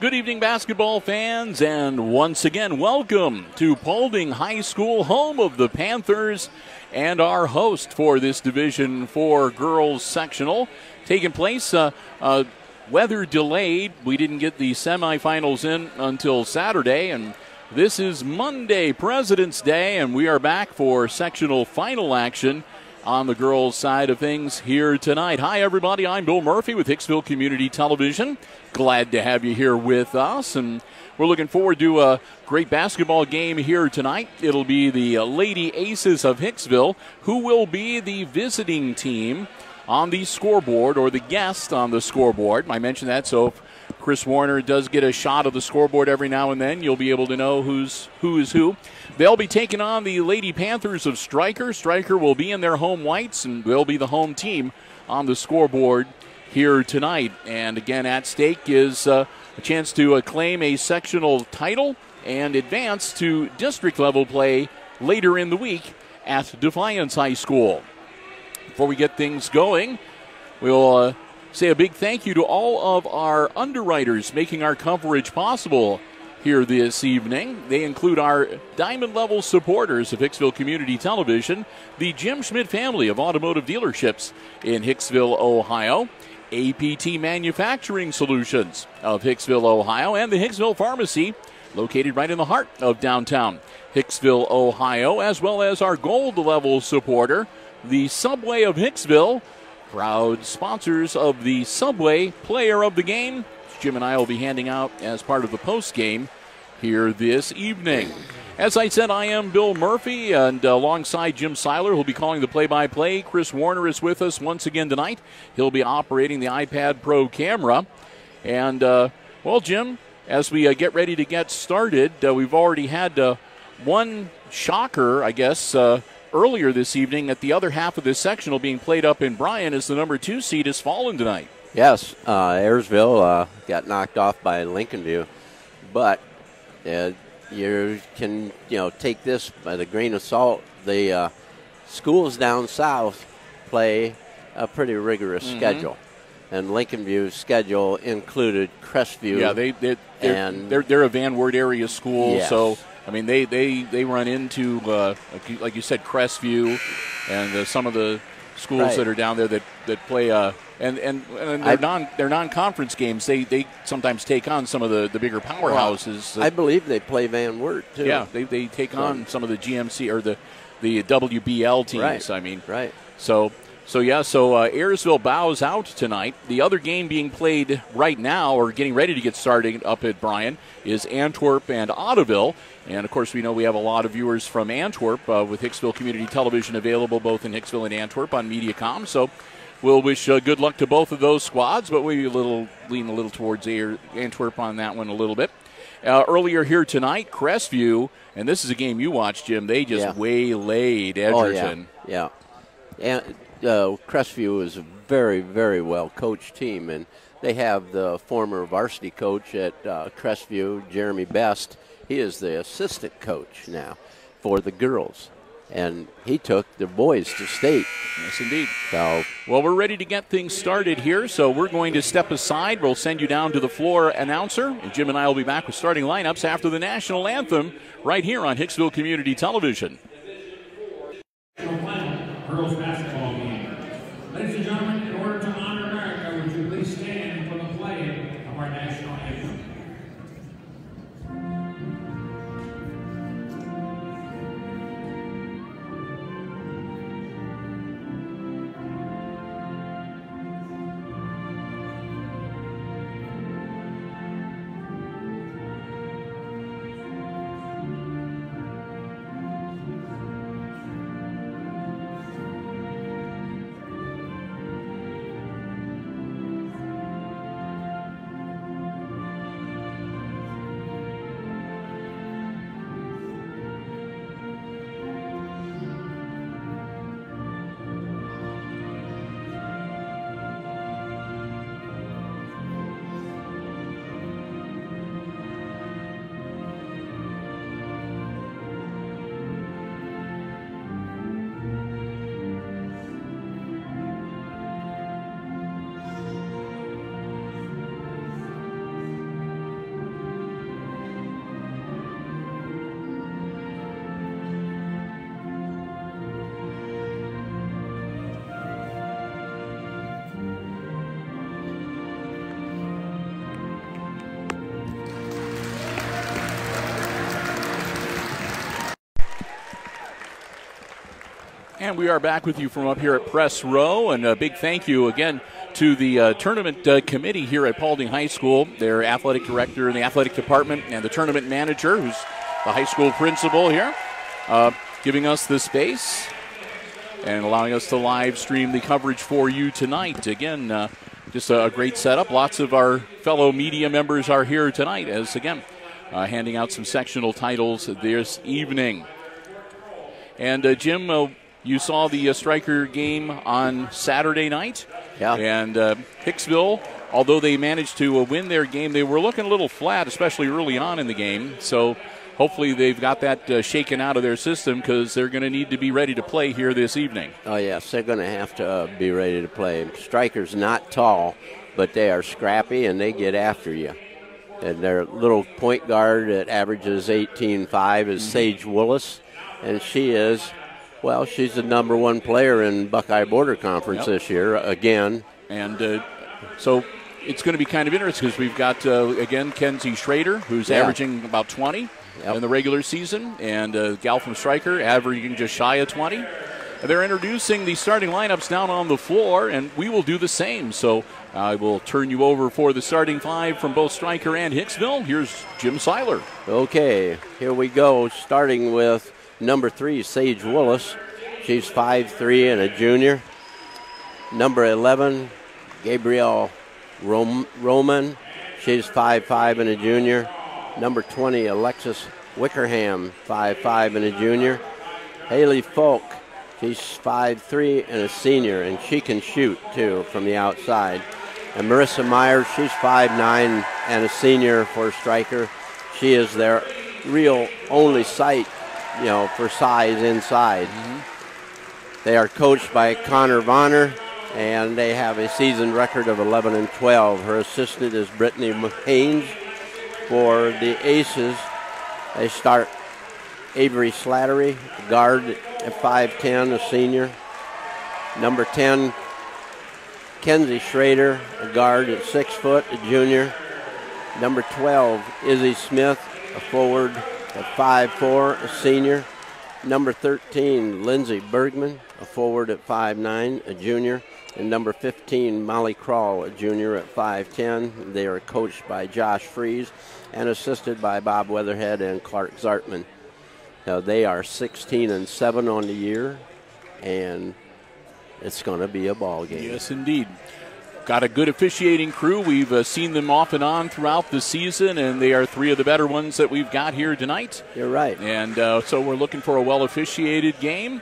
Good evening, basketball fans, and once again, welcome to Paulding High School, home of the Panthers, and our host for this Division IV girls sectional. Taking place, weather delayed. We didn't get the semifinals in until Saturday, and this is Monday, President's Day, and we are back for sectional final action on the girls' side of things here tonight. Hi, everybody. I'm Bill Murphy with Hicksville Community Television. Glad to have you here with us, and we're looking forward to a great basketball game here tonight. It'll be the Lady Aces of Hicksville who will be the visiting team on the scoreboard, or the guest on the scoreboard. I mentioned that, so if Chris Warner does get a shot of the scoreboard every now and then, you'll be able to know who is who. They'll be taking on the Lady Panthers of Stryker. Stryker will be in their home whites, and they'll be the home team on the scoreboard here tonight. And again, at stake is a chance to claim a sectional title and advance to district level play later in the week at Defiance High School. Before we get things going, we'll say a big thank you to all of our underwriters making our coverage possible here this evening. They include our diamond level supporters of Hicksville Community Television, the Jim Schmidt family of automotive dealerships in Hicksville, Ohio, APT Manufacturing Solutions of Hicksville, Ohio, and the Hicksville Pharmacy, located right in the heart of downtown Hicksville, Ohio, as well as our gold level supporter, the Subway of Hicksville, proud sponsors of the Subway Player of the Game. Jim and I will be handing out as part of the post game here this evening. As I said, I am Bill Murphy, and alongside Jim Seiler, who'll be calling the play-by-play. Chris Warner is with us once again tonight. He'll be operating the iPad Pro camera. And, well, Jim, as we get ready to get started, we've already had one shocker, I guess, earlier this evening at the other half of this sectional being played up in Bryan as the number 2 seed has fallen tonight. Yes, Ayersville got knocked off by Lincoln View, but you can take this by the grain of salt. The schools down south play a pretty rigorous schedule, and Lincoln View's schedule included Crestview. Yeah, they're a Van Wert area school, yes. So I mean they run into like you said, Crestview, and some of the schools that are down there that play and they're non-conference games. They sometimes take on some of the bigger powerhouses. I believe they play Van Wert too. Yeah, they take on some of the GMC or the WBL teams. Right. I mean, right. So Ayersville bows out tonight. The other game being played right now, or getting ready to get started up at Bryan, is Antwerp and Ottoville. And, of course, we know we have a lot of viewers from Antwerp with Hicksville Community Television available both in Hicksville and Antwerp on Mediacom. So we'll wish good luck to both of those squads, but we lean a little towards Antwerp on that one a little bit. Earlier here tonight, Crestview, and this is a game you watched, Jim, they just waylaid Edgerton. Oh, yeah. And Crestview is a very, very well-coached team, and they have the former varsity coach at Crestview, Jeremy Best. He is the assistant coach now for the girls, and he took the boys to state. Yes, indeed. So, well, we're ready to get things started here, so we're going to step aside. We'll send you down to the floor announcer, and Jim and I will be back with starting lineups after the national anthem right here on Hicksville Community Television. Girls basketball game. Ladies and gentlemen, in order to honor America, would you please stand for the playing of our national anthem? And we are back with you from up here at Press Row, and a big thank you again to the tournament committee here at Paulding High School, their athletic director in the athletic department, and the tournament manager, who's the high school principal here, giving us the space and allowing us to live stream the coverage for you tonight. Again, just a great setup. Lots of our fellow media members are here tonight as, again, handing out some sectional titles this evening. And, Jim, you saw the Stryker game on Saturday night. Yeah. And Hicksville, although they managed to win their game, they were looking a little flat, especially early on in the game. So hopefully they've got that shaken out of their system, because they're going to need to be ready to play here this evening. Oh, yes, they're going to have to be ready to play. Stryker's not tall, but they are scrappy, and they get after you. And their little point guard that averages 18.5 is Sage Willis, and she is, well, she's the number one player in Buckeye Border Conference this year, again. And so it's going to be kind of interesting, because we've got, again, Kenzie Schrader, who's averaging about 20 in the regular season, and a gal from Stryker averaging just shy of 20. And they're introducing the starting lineups down on the floor, and we will do the same. So I will turn you over for the starting five from both Stryker and Hicksville. Here's Jim Seiler. Okay, here we go, starting with number 3, Sage Willis. She's 5'3" and a junior. Number 11, Gabrielle Roman. She's 5'5" and a junior. Number 20, Alexis Wickerham, 5'5" and a junior. Haley Falk, she's 5'3" and a senior, and she can shoot, too, from the outside. And Marissa Myers, she's 5'9" and a senior for Stryker. She is their real only sight, you know, for size inside. They are coached by Connor Vonner, and they have a season record of 11-12. Her assistant is Brittany Haynes. For the Aces, they start Avery Slattery, guard at 5'10", a senior. Number 10, Kenzie Schrader, a guard at 6 foot, a junior. Number 12, Izzy Smith, a forward at 5'4", a senior. Number 13, Lindsey Bergman, a forward at 5'9", a junior. And number 15, Molly Krall, a junior at 5'10". They are coached by Josh Fries and assisted by Bob Weatherhead and Clark Zartman. Now, they are 16-7 on the year, and it's going to be a ball game. Yes, indeed. Got a good officiating crew. We've seen them off and on throughout the season, and they are 3 of the better ones that we've got here tonight. You're right. And so we're looking for a well-officiated game.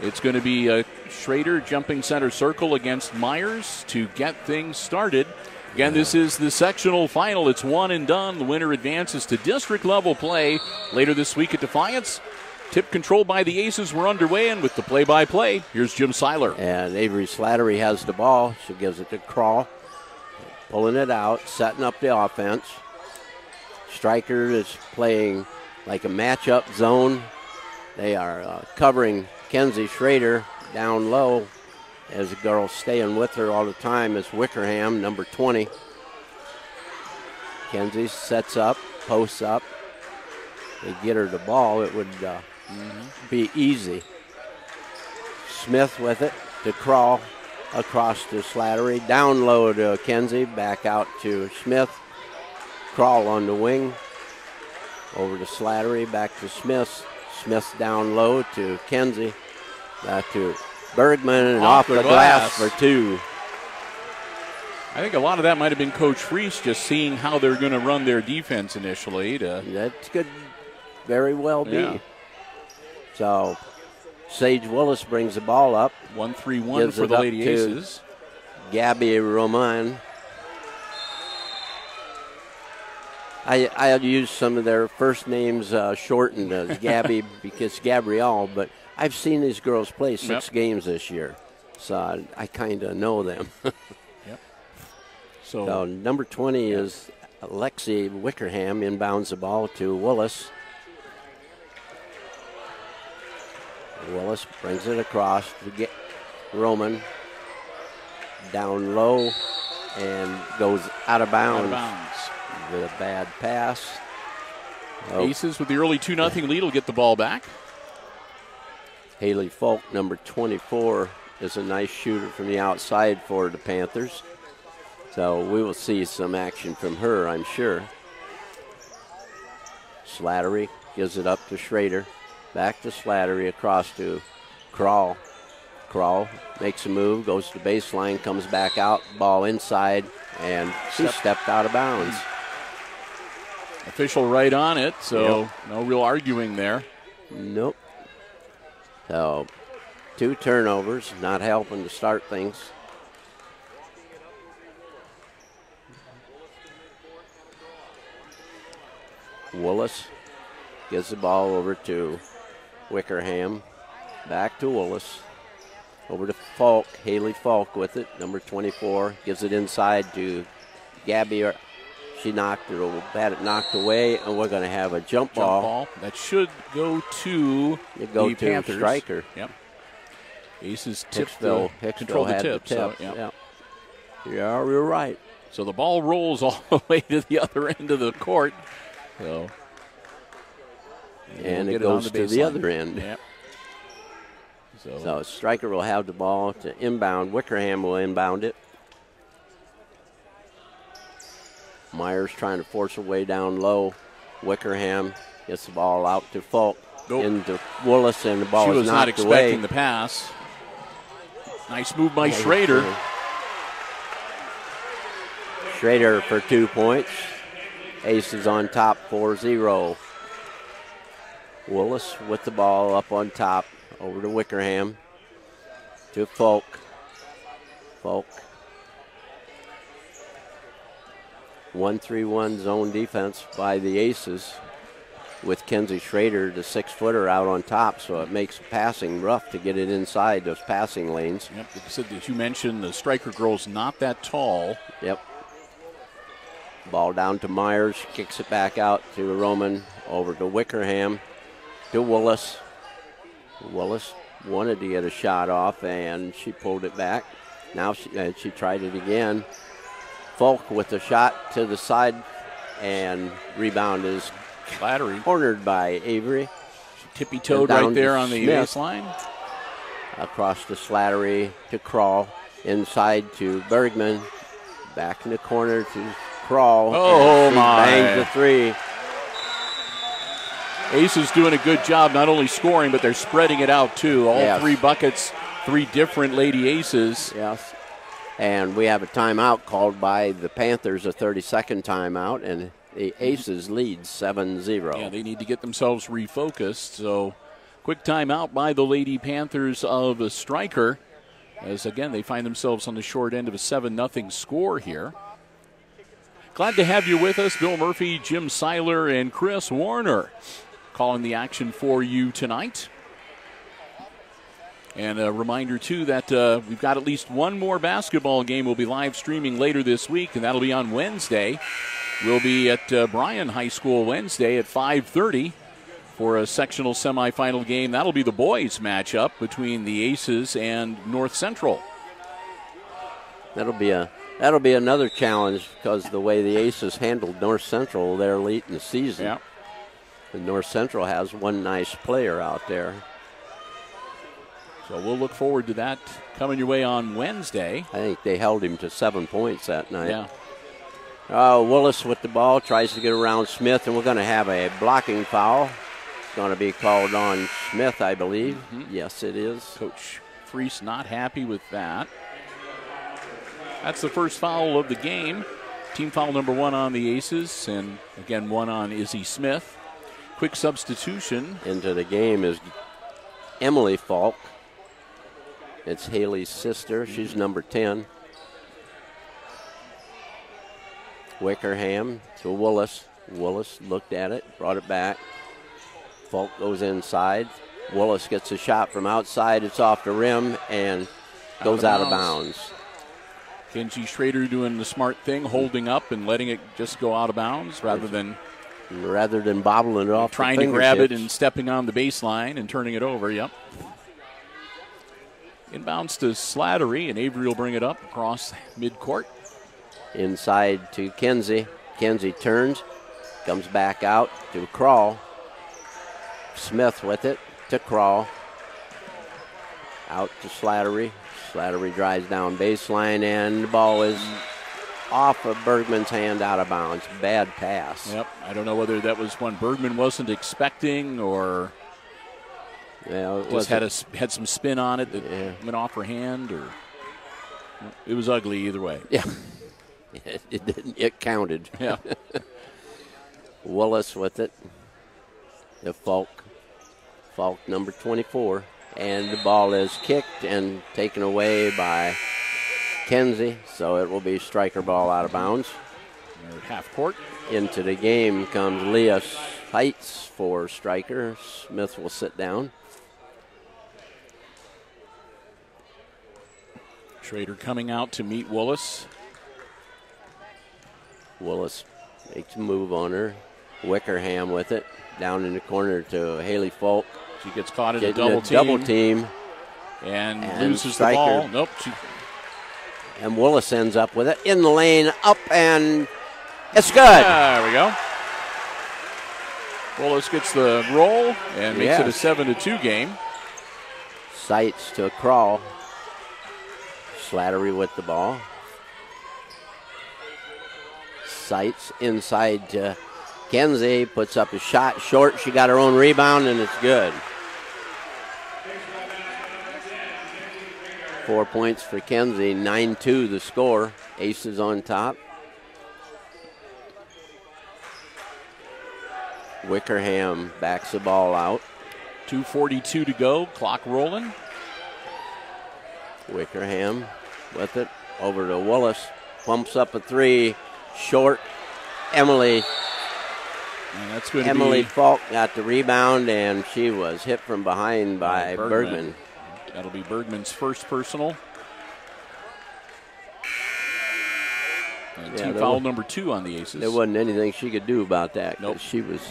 It's going to be Schrader jumping center circle against Myers to get things started. Again, this is the sectional final. It's one and done. The winner advances to district level play later this week at Defiance. Tip controlled by the Aces were underway, and with the play-by-play, here's Jim Seiler. And Avery Slattery has the ball. She gives it to Krall, pulling it out, setting up the offense. Stryker is playing like a matchup zone. They are covering Kenzie Schrader down low, as the girl staying with her all the time is Wickerham, number 20. Kenzie sets up, posts up. They get her the ball, it would be easy. Smith with it to Krall, across to Slattery, down low to Kenzie, back out to Smith. Krall on the wing, over to Slattery, back to Smith. Smith down low to Kenzie, back to Bergman, and off the glass for 2. I think a lot of that might have been Coach Fries just seeing how they're going to run their defense initially. That could very well be. So Sage Willis brings the ball up. 1-3-1 for the Lady Aces. Gabby Roman. I'll use some of their first names shortened as Gabby because Gabrielle, but I've seen these girls play 6 games this year, so I kind of know them. So number 20 is Alexi Wickerham, inbounds the ball to Willis. Willis brings it across to get Roman, down low, and goes out of bounds. With a bad pass. Aces with the early 2-0 lead will get the ball back. Haley Falk, number 24, is a nice shooter from the outside for the Panthers. So we will see some action from her, I'm sure. Slattery gives it up to Schrader. Back to Slattery, across to Crawl. Crawl makes a move, goes to the baseline, comes back out, ball inside, and she stepped out of bounds. Official right on it, so no real arguing there. Nope. So 2 turnovers, not helping to start things. Willis gives the ball over to Wickerham. Back to Willis. Over to Falk. Haley Falk with it, number 24. Gives it inside to Gabby. She knocked it, had it knocked away, and we're going to have a jump ball. That should go to the Panthers. Stryker. Yep. Aces Hicksville control the tip. So, yeah, you're right. So the ball rolls all the way to the other end of the court. So, and it goes to the other end. Yep. So Stryker will have the ball to inbound. Wickerham will inbound it. Myers trying to force her way down low. Wickerham gets the ball out to Falk. Into Willis, and the ball is knocked away. She was not expecting the pass. Nice move by Schrader. Schrader for 2 points. Aces on top, 4-0. Willis with the ball up on top. Over to Wickerham. To Falk. Falk. 1-3-1 zone defense by the Aces, with Kenzie Schrader, the 6-footer, out on top, so it makes passing rough to get it inside those passing lanes. Yep, as you mentioned, the Stryker girl's not that tall. Yep. Ball down to Myers, kicks it back out to Roman, over to Wickerham, to Willis. Willis wanted to get a shot off, and she pulled it back. Now she tried it again. Falk with a shot to the side, and rebound is cornered by Avery. She tippy-toed right there on the baseline. Across to Slattery, to Crawl, inside to Bergman, back in the corner to Crawl. Oh, my. Bangs the 3. Aces doing a good job, not only scoring, but they're spreading it out, too. All 3 buckets, 3 different Lady Aces. Yes. And we have a timeout called by the Panthers, a 30-second timeout, and the Aces lead 7-0. Yeah, they need to get themselves refocused. So, quick timeout by the Lady Panthers of Stryker, as again they find themselves on the short end of a 7-0 score here. Glad to have you with us, Bill Murphy, Jim Seiler, and Chris Warner, calling the action for you tonight. And a reminder, too, that we've got at least one more basketball game we'll be live streaming later this week, and that'll be on Wednesday. We'll be at Bryan High School Wednesday at 5:30 for a sectional semifinal game. That'll be the boys' matchup between the Aces and North Central. That'll be another challenge, because the way the Aces handled North Central there late in the season. Yeah. And North Central has one nice player out there. So we'll look forward to that coming your way on Wednesday. I think they held him to 7 points that night. Yeah. Willis with the ball, tries to get around Smith, and we're going to have a blocking foul. It's going to be called on Smith, I believe. Mm-hmm. Yes, it is. Coach Freese not happy with that. That's the first foul of the game. Team foul number 1 on the Aces, and again 1 on Izzy Smith. Quick substitution. Into the game is Emily Falk. It's Haley's sister. She's number 10. Wickerham to Willis. Willis looked at it, brought it back. Falk goes inside. Willis gets a shot from outside. It's off the rim and goes out of bounds. Kenzie Schrader doing the smart thing, holding up and letting it just go out of bounds rather than bobbling it off. Trying to grab it and stepping on the baseline and turning it over. Yep. Inbounds to Slattery, and Avery will bring it up across midcourt. Inside to Kenzie. Kenzie turns, comes back out to Crawl. Smith with it to Crawl. Out to Slattery. Slattery drives down baseline, and the ball is off of Bergman's hand, out of bounds. Bad pass. Yep. I don't know whether that was one Bergman wasn't expecting or just had some spin on it that went off her hand, or it was ugly either way. Yeah. It counted. Yeah. Willis with it. The Falk, number 24. And the ball is kicked and taken away by Kenzie, so it will be Stryker ball out of bounds. They're at half court. Into the game comes Leah Heights for Stryker. Smith will sit down. Schrader coming out to meet Willis. Willis makes a move on her. Wickerham with it. Down in the corner to Haley Falk. She gets caught in a double team. And loses Stryker, the ball. Nope. And Willis ends up with it. In the lane, up, and it's good. There we go. Willis gets the roll and makes it a 7-2 game. Sights to a crawl. Slattery with the ball. Sights inside to Kenzie, puts up a shot short. She got her own rebound, and it's good. 4 points for Kenzie, 9-2 the score. Aces on top. Wickerham backs the ball out. 2:42 to go, clock rolling. Wickerham with it, over to Willis. Pumps up a three, short. Emily Falk got the rebound, and she was hit from behind by Bergman. That'll be Bergman's first personal. And team foul number 2 on the Aces. There wasn't anything she could do about that. Nope. She was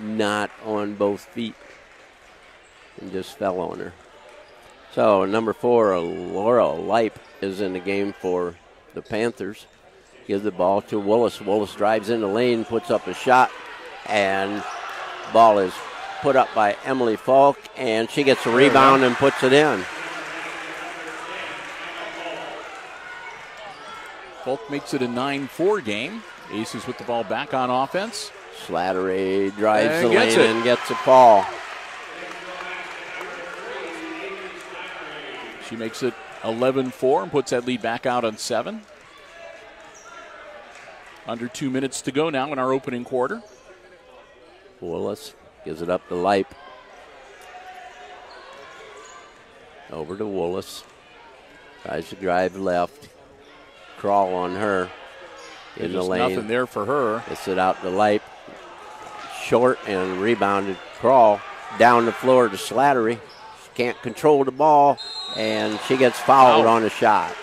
not on both feet and just fell on her. So number 4, Laura Leip, is in the game for the Panthers. Gives the ball to Willis. Willis drives in the lane, puts up a shot, and ball is put up by Emily Falk, and she gets a rebound and puts it in. Falk makes it a 9-4 game. Aces with the ball back on offense. Slattery drives the lane and gets a fall. She makes it 11-4 and puts that lead back out on 7. Under 2 minutes to go now in our opening quarter. Willis gives it up to Leip. Over to Willis. Tries to drive left. Crawl on her in the lane. Nothing there for her. Gets it out to Leip. Short and rebounded. Crawl down the floor to Slattery. She can't control the ball, and she gets fouled on a shot.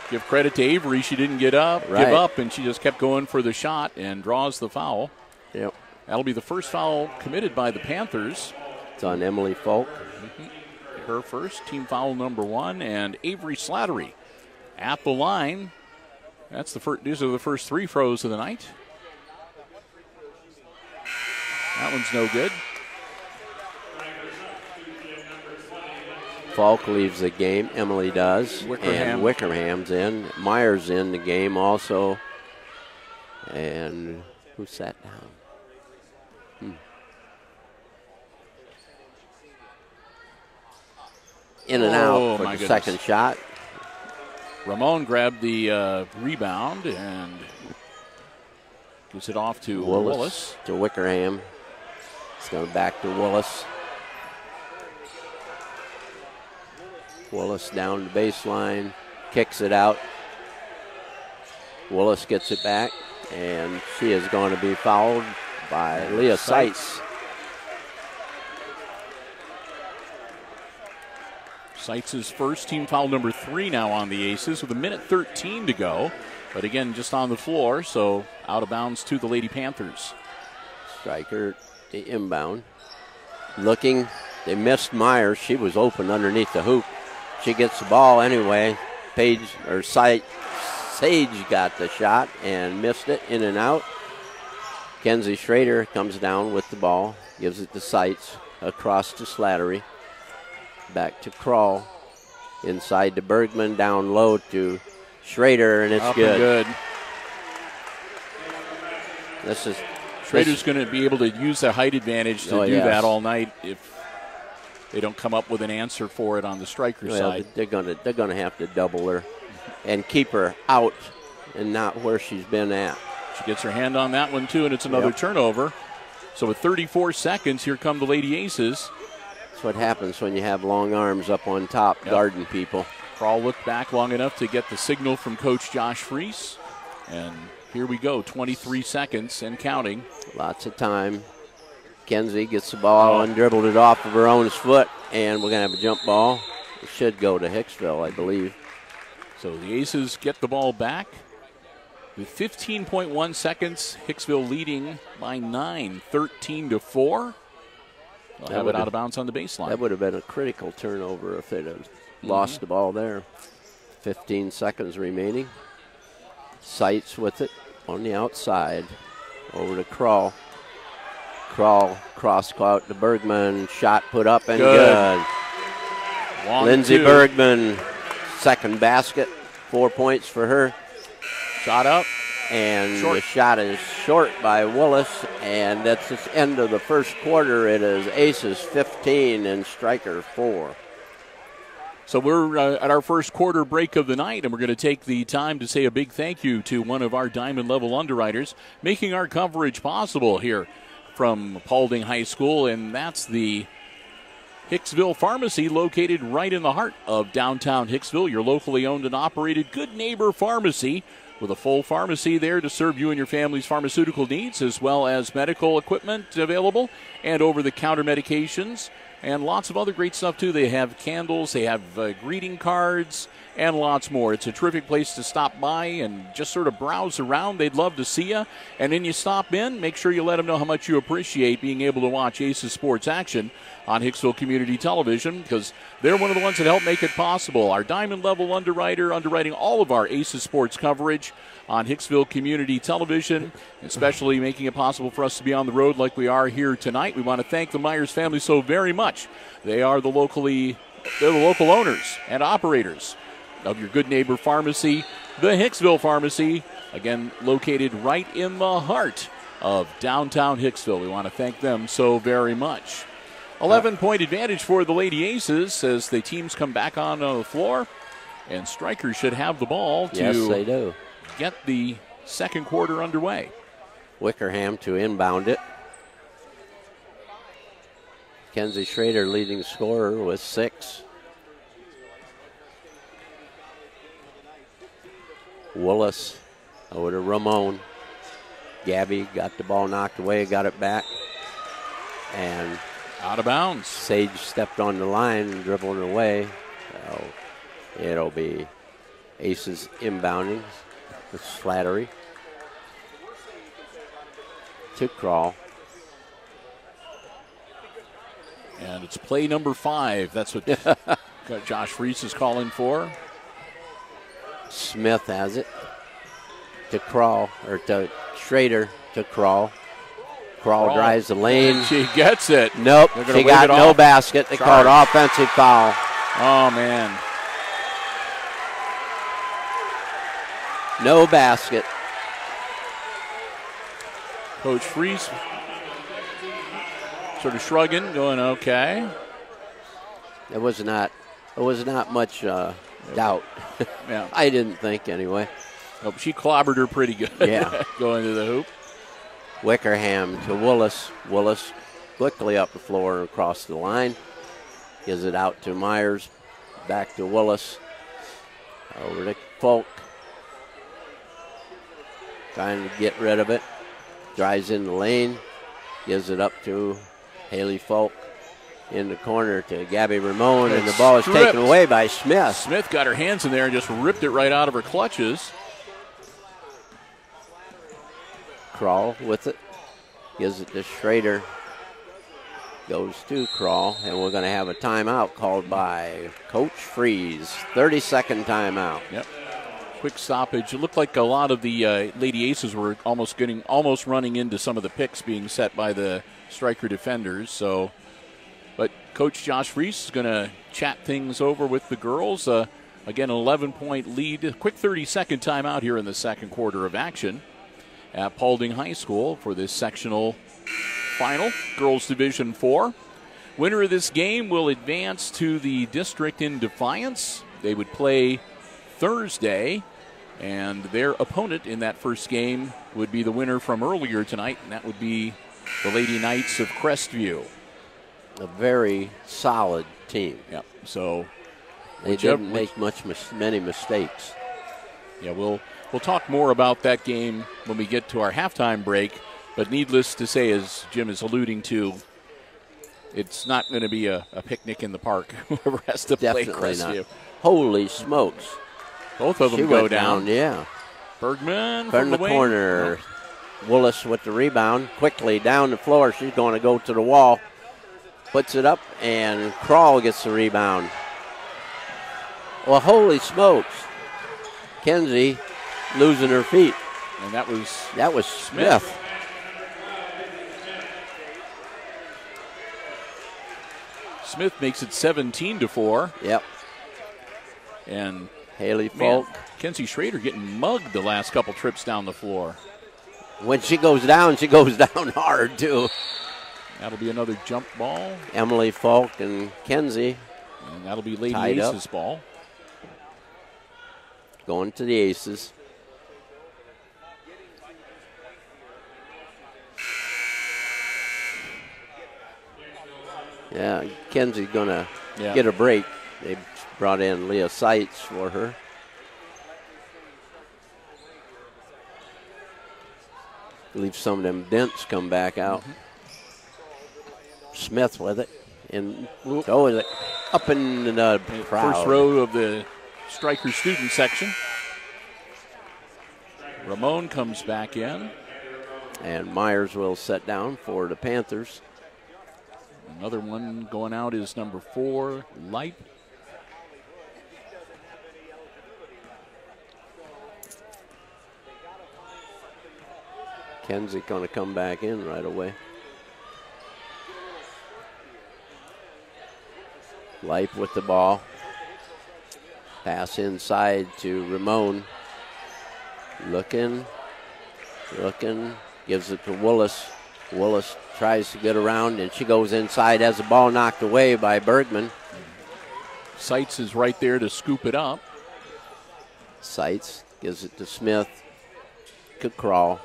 Give credit to Avery. She didn't give up, and she just kept going for the shot and draws the foul. Yep. That'll be the first foul committed by the Panthers. It's on Emily Falk. Her first, team foul number 1, and Avery Slattery at the line. That's the first. These are the first 3 throws of the night. That one's no good. Falk leaves the game. Emily does. Wickerham. And Wickerham's in. Myers in the game also. And who sat down? In and out for the second shot. Ramon grabbed the rebound and gives it off to Willis. To Wickerham. It's going back to Willis. Willis down the baseline, kicks it out. Willis gets it back, and she is going to be fouled by Leah Seitz. Seitz's first, team foul number 3 now on the Aces with 1:13 to go. But again, just on the floor, so out of bounds to the Lady Panthers. Stryker to inbound. Looking, they missed Myers. She was open underneath the hoop. She gets the ball anyway. Sage got the shot and missed it, in and out. Kenzie Schrader comes down with the ball, gives it to Seitz, across to Slattery. Back to Crawl. Inside to Bergman, down low to Schrader, and it's Up good. And good. Schrader's This going to be able to use the height advantage to do that all night if they don't come up with an answer for it on the Stryker side. They're gonna have to double her and keep her out and not where she's been at. She gets her hand on that one too, and it's another turnover. So with 34 seconds, here come the Lady Aces. That's what happens when you have long arms up on top guarding people. Crawl looked back long enough to get the signal from Coach Josh Freese. And here we go, 23 seconds and counting. Lots of time. Kenzie gets the ball and dribbled it off of her own foot, and we're going to have a jump ball. It should go to Hicksville, I believe. So the Aces get the ball back. With 15.1 seconds, Hicksville leading by 9, 13-4. They'll have it out of bounds on the baseline. That would have been a critical turnover if they'd have lost the ball there. 15 seconds remaining. Sights with it on the outside. Over to Crawl. Crawl, cross out to Bergman. Shot put up and good. Lindsay Bergman, second basket. 4 points for her. Shot up. And the shot is short by Willis. And that's the end of the first quarter. It is Aces 15 and Stryker 4. So we're at our first quarter break of the night, and we're going to take the time to say a big thank you to one of our Diamond Level underwriters making our coverage possible here from Paulding High School, and that's the Hicksville Pharmacy, located right in the heart of downtown Hicksville, your locally owned and operated good neighbor pharmacy with a full pharmacy there to serve you and your family's pharmaceutical needs, as well as medical equipment available and over-the-counter medications and lots of other great stuff, too. They have candles, they have greeting cards, and lots more. It's a terrific place to stop by and just sort of browse around. They'd love to see you. And then you stop in, make sure you let them know how much you appreciate being able to watch Aces Sports action on Hicksville Community Television, because they're one of the ones that help make it possible. Our Diamond Level underwriter, underwriting all of our Aces Sports coverage on Hicksville Community Television, especially making it possible for us to be on the road like we are here tonight. We want to thank the Myers family so very much. They are the local owners and operators of your good neighbor pharmacy, the Hicksville Pharmacy, again located right in the heart of downtown Hicksville. We want to thank them so very much. 11-point advantage for the Lady Aces as the teams come back on the floor, and Stryker should have the ball to get the second quarter underway. Wickerham to inbound it. Kenzie Schrader leading scorer with 6. Willis over to Ramon. Gabby got the ball knocked away, got it back. And out of bounds. Sage stepped on the line and dribbled it away. So it'll be Aces inbounding. With Slattery. To Crawl. And it's play number 5. That's what Josh Freese is calling for. Smith has it. To Crawl, or to Schrader to Crawl. Crawl drives the lane. She gets it. Nope, she got no basket. They called offensive foul. Oh, man. No basket. Coach Freese sort of shrugging, going, okay. It was not much doubt. Yeah. I didn't think anyway. Oh, she clobbered her pretty good. Yeah. Going to the hoop. Wickerham to Willis. Willis quickly up the floor and across the line. Gives it out to Myers. Back to Willis. Over to Folk. Trying to get rid of it. Drives in the lane. Gives it up to Haley Folk. In the corner to Gabby Ramon, and the ball is taken away by Smith. Smith got her hands in there and just ripped it right out of her clutches. Crawl with it. Gives it to Schrader. Goes to Crawl, and we're going to have a timeout called by Coach Freese. 30-second timeout. Yep. Quick stoppage. It looked like a lot of the Lady Aces were almost running into some of the picks being set by the Stryker defenders. So, but Coach Josh Reese is going to chat things over with the girls. Again, an 11-point lead. A quick 30-second timeout here in the second quarter of action at Paulding High School for this sectional final, Girls Division 4. Winner of this game will advance to the district in Defiance. They would play Thursday, and their opponent in that first game would be the winner from earlier tonight, and that would be the Lady Knights of Crestview. A very solid team. Yep. So they didn't make many mistakes. Yeah, we'll talk more about that game when we get to our halftime break. But needless to say, as Jim is alluding to, it's not going to be a picnic in the park. Whoever has to play Crestview. Not. Holy smokes! Both of them go down. Yeah. Bergman from the corner. Willis with the rebound, quickly down the floor. She's going to go to the wall. Puts it up, and Kroll gets the rebound. Well, holy smokes. Kenzie losing her feet. And that was Smith. Smith makes it 17-4. Yep. And Haley Falk. Kenzie Schrader getting mugged the last couple trips down the floor. When she goes down hard, too. That'll be another jump ball. Emily Falk and Kenzie. And that'll be Lady Aces ball. Going to the Aces. Yeah, Kenzie's going to get a break. They brought in Leah Seitz for her. I believe some of them dents come back out. Mm-hmm. Smith with it. And so is it up in the crowd. First row of the Stryker student section. Ramon comes back in. And Myers will set down for the Panthers. Another one going out is number 4, Light. Kenzie going to come back in right away. Light with the ball. Pass inside to Ramon. Looking, gives it to Willis. Willis tries to get around, and she goes inside, has the ball knocked away by Bergman. Seitz is right there to scoop it up. Seitz gives it to Smith. Could Kroll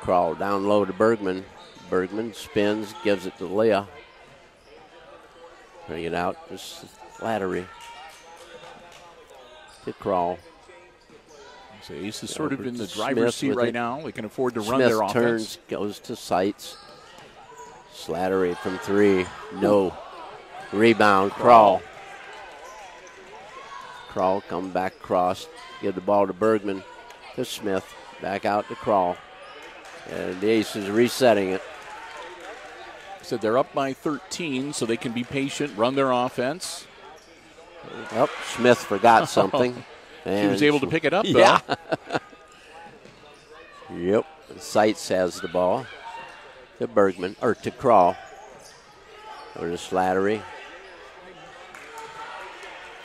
down low to Bergman. Bergman spins, gives it to Leah. Bring it out, just Flattery. To Kroll. So Ace is sort of in the driver's seat right now. They can afford to run their offense. Turns, goes to Seitz. Slattery from 3. No. Rebound, Kroll. Kroll come back across. Give the ball to Bergman. To Smith. Back out to Kroll. And the Ace is resetting it. So they're up by 13, so they can be patient, run their offense. Yep, Smith forgot something. She was able to pick it up, though. Yeah. Yep. Seitz has the ball to Bergman, or to Kroll. Or to Slattery.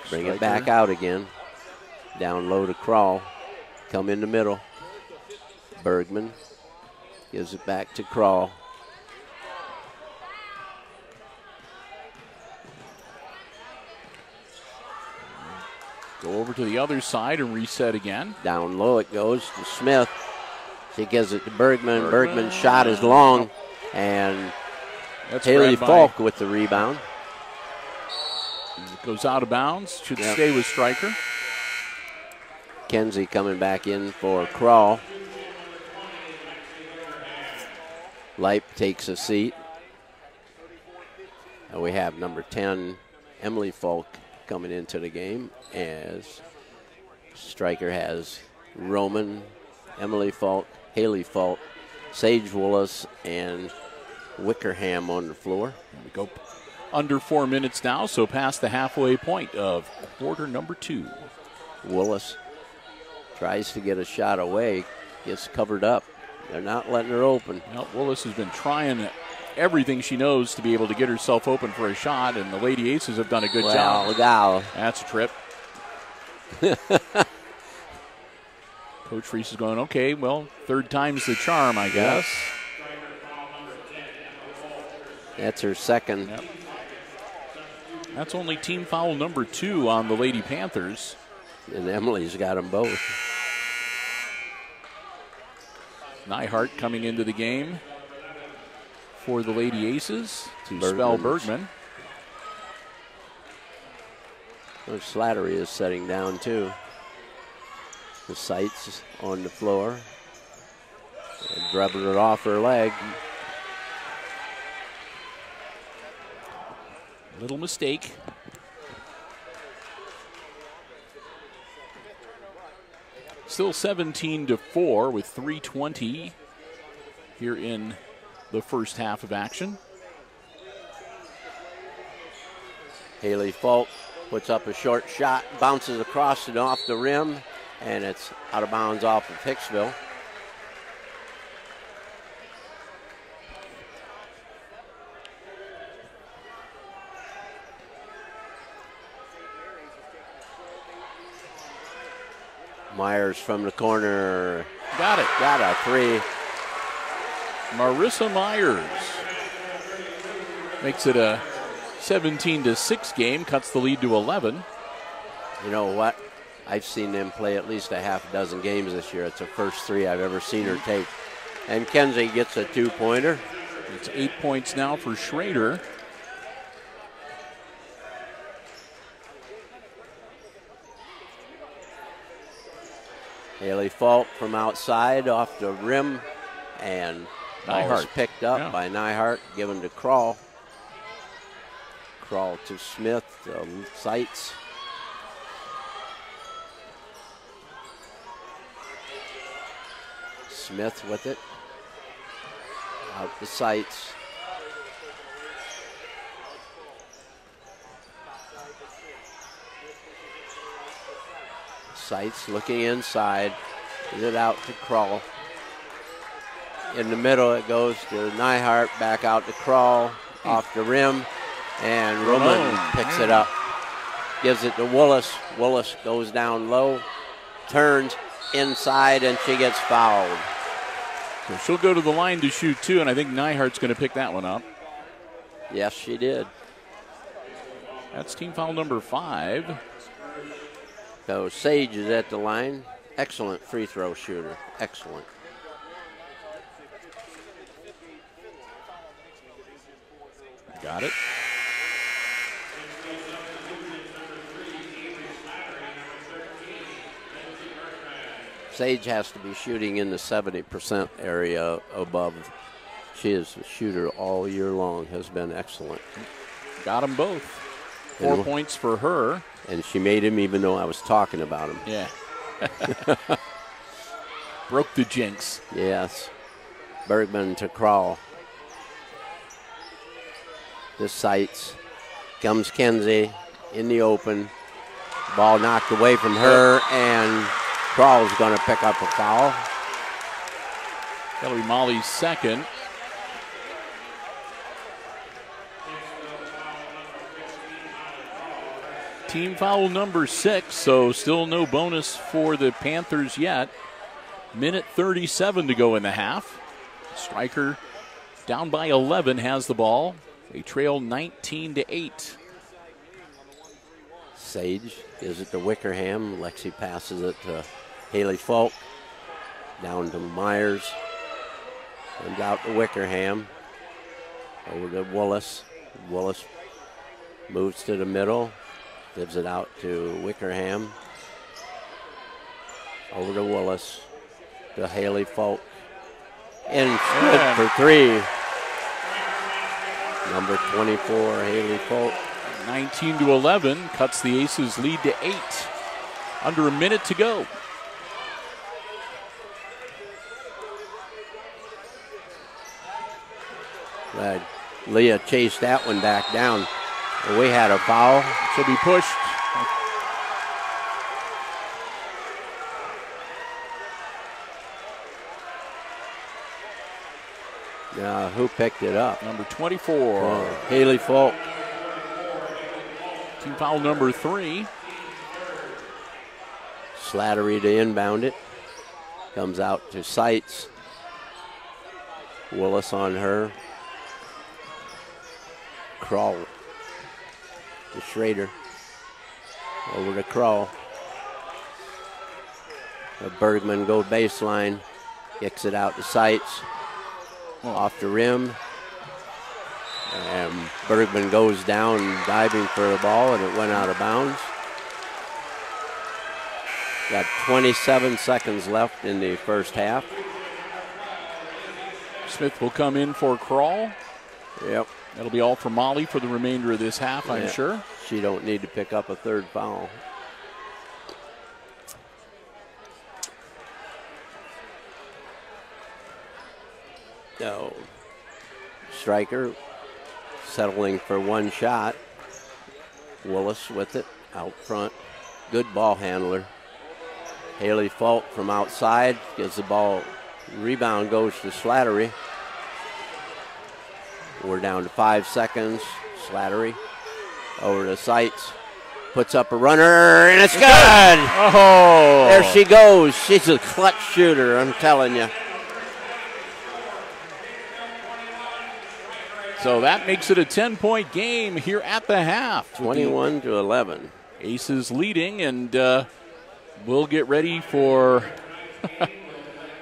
Bring it back out again. Down low to Kroll. Come in the middle. Bergman gives it back to Kroll. Go over to the other side and reset again. Down low it goes to Smith. She gives it to Bergman. Bergman's shot is long. And that's Haley Falk with the rebound. It goes out of bounds. Should stay with Stryker. Kenzie coming back in for Kroll. Leip takes a seat. And we have number 10, Emily Falk, coming into the game, as Stryker has Roman, Emily Falk, Haley Falk, Sage Willis, and Wickerham on the floor. There we go. Under 4 minutes now, so past the halfway point of quarter number 2. Willis tries to get a shot away, gets covered up. They're not letting her open. Well, Willis has been trying everything she knows to be able to get herself open for a shot, and the Lady Aces have done a good job. Wow. That's a trip. Coach Reese is going, okay, well, third time's the charm, I guess. That's her second. Yep. That's only team foul number 2 on the Lady Panthers. And Emily's got them both. Nyhart coming into the game for the Lady Aces to spell Bergman. Slattery is setting down too. The sights on the floor. And dribbled it off her leg. Little mistake. Still 17-4 with 3:20 here in the first half of action. Haley Falk puts up a short shot, bounces across and off the rim, and it's out of bounds off of Hicksville. Myers from the corner. Got it. Got a three. Marissa Myers makes it a 17-6 game, cuts the lead to 11. You know what? I've seen them play at least a half dozen games this year. It's the first 3 I've ever seen her take. And Kenzie gets a 2-pointer. It's 8 points now for Schrader. Haley Falk from outside off the rim, and Nyhart picked up by Nyhart, given to Kroll. Kroll to Smith, Sights. Smith with it. Out the Sights. Sights looking inside. Get it out to Kroll. In the middle, it goes to Nyhart, back out to Kroll, off the rim, and Roman picks it up. Gives it to Willis. Willis goes down low, turns inside, and she gets fouled. So she'll go to the line to shoot 2, and I think Nyhart's going to pick that one up. Yes, she did. That's team foul number 5. So Sage is at the line. Excellent free throw shooter. Excellent. Got it. Sage has to be shooting in the 70% area above. She is a shooter all year long, has been excellent. Got them both. 4 points for her. And she made him even though I was talking about him. Yeah. Broke the jinx. Yes. Bergman to Kroll. This Sights. Comes Kenzie in the open. Ball knocked away from her, and Kroll's going to pick up a foul. That'll be Molly's second. Team foul number 6, so still no bonus for the Panthers yet. Minute 37 to go in the half. Stryker down by 11 has the ball. They trail 19-8. Sage gives it to Wickerham. Lexi passes it to Haley Falk. Down to Myers. Comes out to Wickerham. Over to Willis. Willis moves to the middle. Gives it out to Wickerham. Over to Willis. To Haley Falk. And good for 3. Number 24, Haley Falk. 19-11, cuts the Aces lead to 8. Under a minute to go. Leah chased that one back down. We had a foul. She'll be pushed. Who picked it up? Number 24. Haley Falk. Team foul number 3. Slattery to inbound it. Comes out to Seitz. Willis on her. Crawl to Schrader. Over to Crawl. Bergman go baseline. Kicks it out to Seitz. Off the rim. And Bergman goes down diving for the ball, and it went out of bounds. Got 27 seconds left in the first half. Smith will come in for Crawl. Yep. That'll be all for Molly for the remainder of this half, I'm sure. She don't need to pick up a third foul. No. Stryker settling for one shot. Willis with it out front. Good ball handler. Haley Falk from outside gets the ball. Rebound goes to Slattery. We're down to 5 seconds. Slattery over to Seitz. Puts up a runner, and it's good. Oh! There she goes. She's a clutch shooter, I'm telling you. So that makes it a 10-point game here at the half. 21 to 11. Aces leading, and we'll get ready for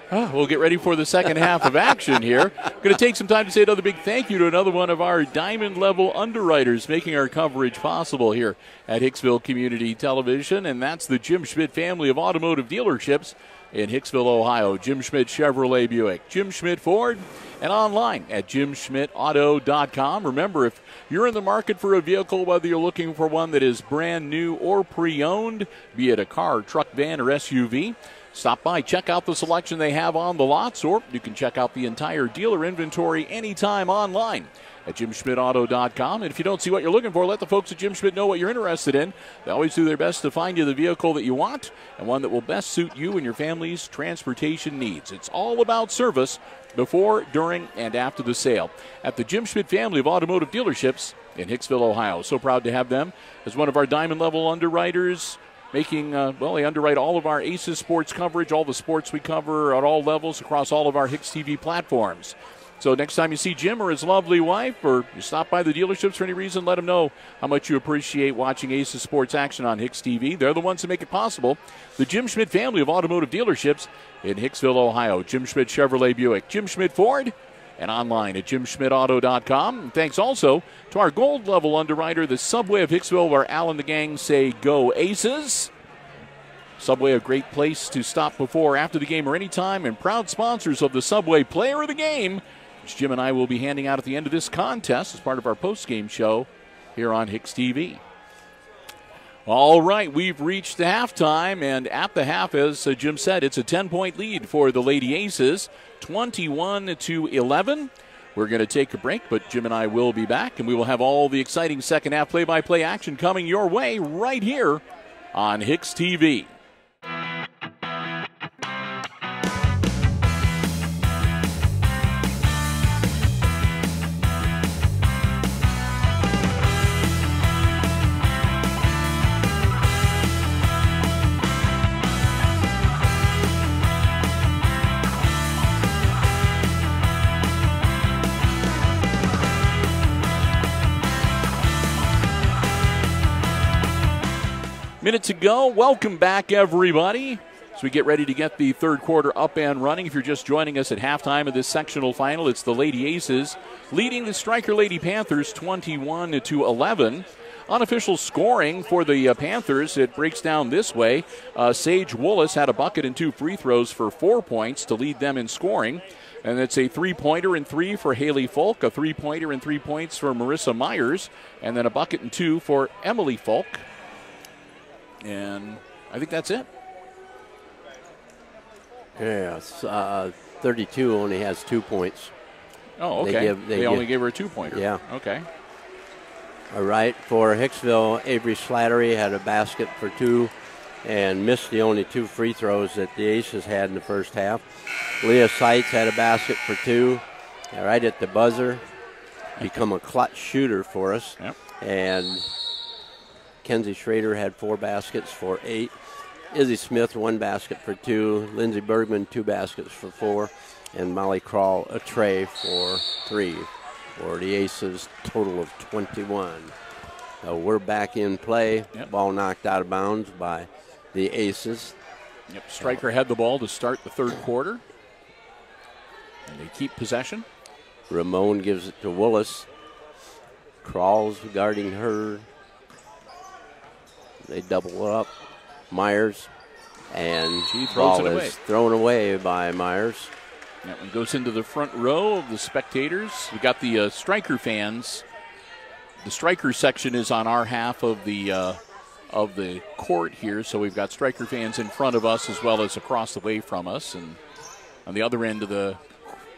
the second half of action here. Going to take some time to say another big thank you to another one of our diamond level underwriters making our coverage possible here at Hicksville Community Television, and that's the Jim Schmidt family of automotive dealerships in Hicksville, Ohio. Jim Schmidt Chevrolet Buick, Jim Schmidt Ford, and online at jimschmidtauto.com. Remember, if you're in the market for a vehicle, whether you're looking for one that is brand new or pre-owned, be it a car, truck, van, or SUV, stop by, check out the selection they have on the lots, or you can check out the entire dealer inventory anytime online at jimschmidtauto.com. And if you don't see what you're looking for, let the folks at Jim Schmidt know what you're interested in. They always do their best to find you the vehicle that you want and one that will best suit you and your family's transportation needs. It's all about service before, during, and after the sale at the Jim Schmidt family of automotive dealerships in Hicksville, Ohio. So proud to have them as one of our diamond level underwriters, making, they underwrite all of our Aces sports coverage, all the sports we cover at all levels across all of our HIX-TV platforms. So next time you see Jim or his lovely wife, or you stop by the dealerships for any reason, let them know how much you appreciate watching Aces sports action on HIX-TV. They're the ones who make it possible. The Jim Schmidt family of automotive dealerships in Hicksville, Ohio. Jim Schmidt Chevrolet Buick, Jim Schmidt Ford, and online at jimschmidtauto.com. And thanks also to our gold level underwriter, the Subway of Hicksville, where Al and the gang say go Aces. Subway, a great place to stop before or after the game or anytime, and proud sponsors of the Subway Player of the Game, which Jim and I will be handing out at the end of this contest as part of our post-game show here on HIX-TV. All right, we've reached the halftime, and at the half, as Jim said, it's a 10-point lead for the Lady Aces, 21 to 11. We're going to take a break, but Jim and I will be back, and we will have all the exciting second half play-by-play action coming your way right here on HIX-TV. Minute to go. Welcome back, everybody, as we get ready to get the third quarter up and running. If you're just joining us at halftime of this sectional final, it's the Lady Aces leading the Stryker Lady Panthers 21 to 11. Unofficial scoring for the Panthers, it breaks down this way. Sage Willis had a bucket and 2 free throws for 4 points to lead them in scoring. And it's a 3-pointer and 3 for Haley Falk, a 3-pointer and 3 points for Marissa Myers, and then a bucket and 2 for Emily Falk. And I think that's it. Yes, 32 only has 2 points. Oh, okay. They only gave her a 2-pointer. Yeah. Okay. All right, for Hicksville, Avery Slattery had a basket for 2 and missed the only 2 free throws that the Aces had in the first half. Leah Seitz had a basket for 2 right at the buzzer, become a clutch shooter for us. Yep. And Kenzie Schrader had 4 baskets for 8. Izzy Smith, 1 basket for 2. Lindsey Bergman, 2 baskets for 4. And Molly Krall, a tray for 3. For the Aces, total of 21. So we're back in play. Yep. Ball knocked out of bounds by the Aces. Yep. Stryker had the ball to start the third quarter. And they keep possession. Ramon gives it to Willis. Krall's guarding her. They double up. Myers. And she throws ball it away. is thrown away by Myers. That one goes into the front row of the spectators. We got the Stryker fans. The Stryker section is on our half of the court here, so we've got Stryker fans in front of us as well as across the way from us. And on the other end of the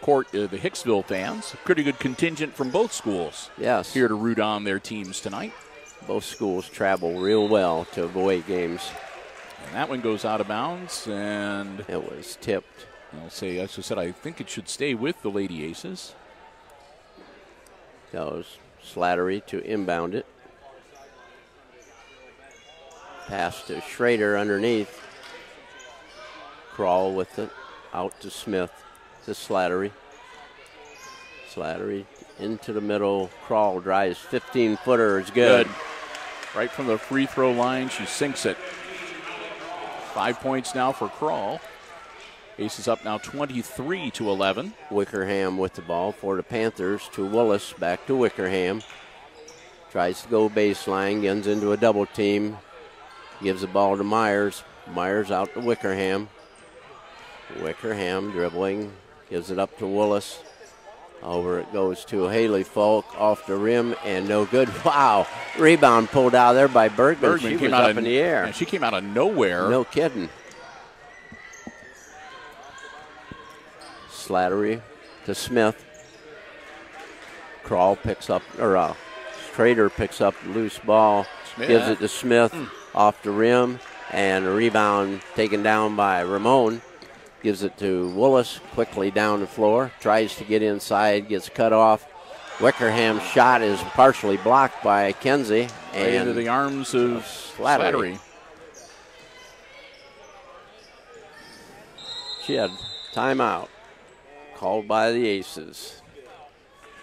court, the Hicksville fans. Pretty good contingent from both schools. Yes. Here to root on their teams tonight. Both schools travel real well to away games. And that one goes out of bounds, and it was tipped. I'll say, as I said, I think it should stay with the Lady Aces. Goes Slattery to inbound it. Pass to Schrader underneath. Krall with it. Out to Smith. To Slattery. Slattery into the middle. Krall drives 15-footer is good. Right from the free throw line, she sinks it. 5 points now for Krall. Aces up now 23-11. Wickerham with the ball for the Panthers to Willis. Back to Wickerham. Tries to go baseline. Gets into a double team. Gives the ball to Myers. Myers out to Wickerham. Wickerham dribbling. Gives it up to Willis. Over it goes to Haley Falk off the rim and no good. Wow. Rebound pulled out there by Bergman. She was up in the air. Yeah, she came out of nowhere. No kidding. Slattery to Smith. Krall picks up, or Schrader picks up loose ball. Smith. Gives it to Smith off the rim. And a rebound taken down by Ramon. Gives it to Willis, quickly down the floor. Tries to get inside, gets cut off. Wickerham's shot is partially blocked by Kenzie. Right into the arms of Slattery. She had timeout called by the Aces.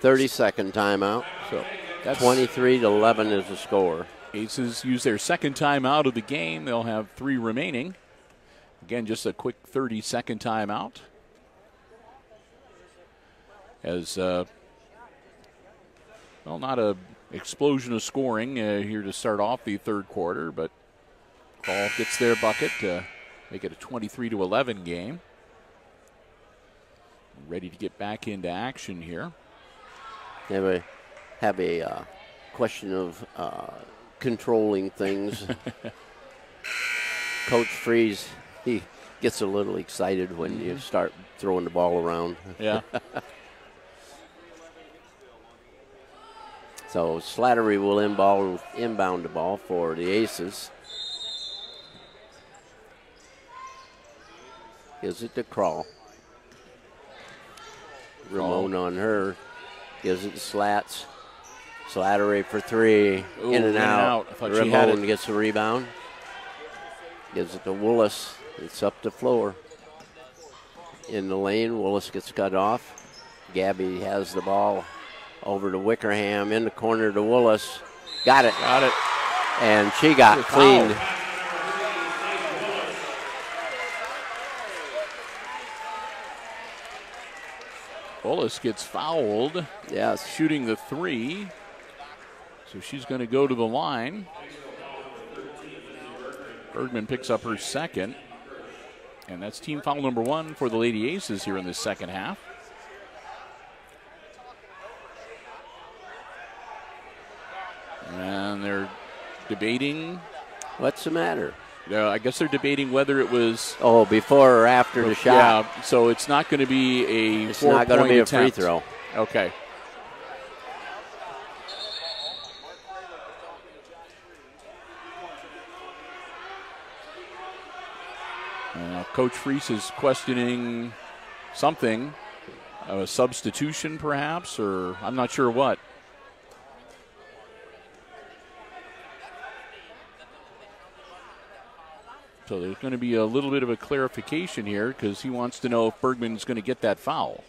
30-second timeout. So that's 23-11 is the score. Aces use their second timeout of the game. They'll have 3 remaining. Again, just a quick 30-second timeout. As, well, not an explosion of scoring here to start off the third quarter, but Krall gets their bucket to make it a 23-11 game. Ready to get back into action here. Have a question of controlling things. Coach Freeze, he gets a little excited when you start throwing the ball around. Yeah. So Slattery will inbound the ball for the Aces. Gives it to Krall. Ramon on her. Gives it to Slats. Slattery for 3. Ooh, in and out. Ramon gets the rebound. Gives it to Willis. It's up the floor. In the lane, Willis gets cut off. Gabby has the ball over to Wickerham. In the corner to Willis. Got it. And she got cleaned. Willis gets fouled. Yes. Shooting the 3. So she's going to go to the line. Bergman picks up her second. And that's team foul number 1 for the Lady Aces here in the second half. And they're debating. What's the matter? I guess they're debating whether it was. Oh, before or after the shot. Yeah, so it's not going to be a 4-point attempt. It's not going to be a free throw. Okay. Coach Freese is questioning something. A substitution, perhaps, or I'm not sure what. So there's going to be a little bit of a clarification here because he wants to know if Bergman's going to get that foul.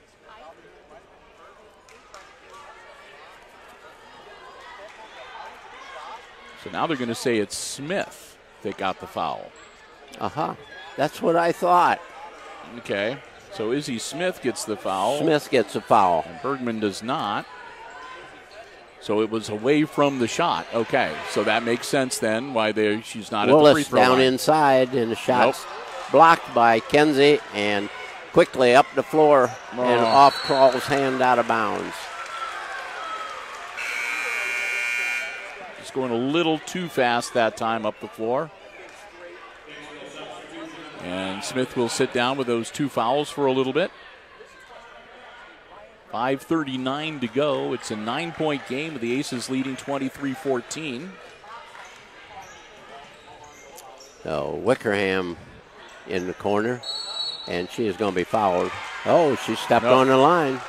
So now they're going to say it's Smith that got the foul. That's what I thought. Okay. So Izzy Smith gets the foul. Smith gets a foul. And Bergman does not. So it was away from the shot. Okay. So that makes sense then why she's not Willis at the free throw down line. inside, and the shot's blocked by Kenzie, and quickly up the floor and off Krall's hand out of bounds. Just going a little too fast that time up the floor. And Smith will sit down with those 2 fouls for a little bit. 5:39 to go. It's a 9-point game with the Aces leading 23-14. So Wickerham in the corner, and she is going to be fouled. Oh, she stepped on the line.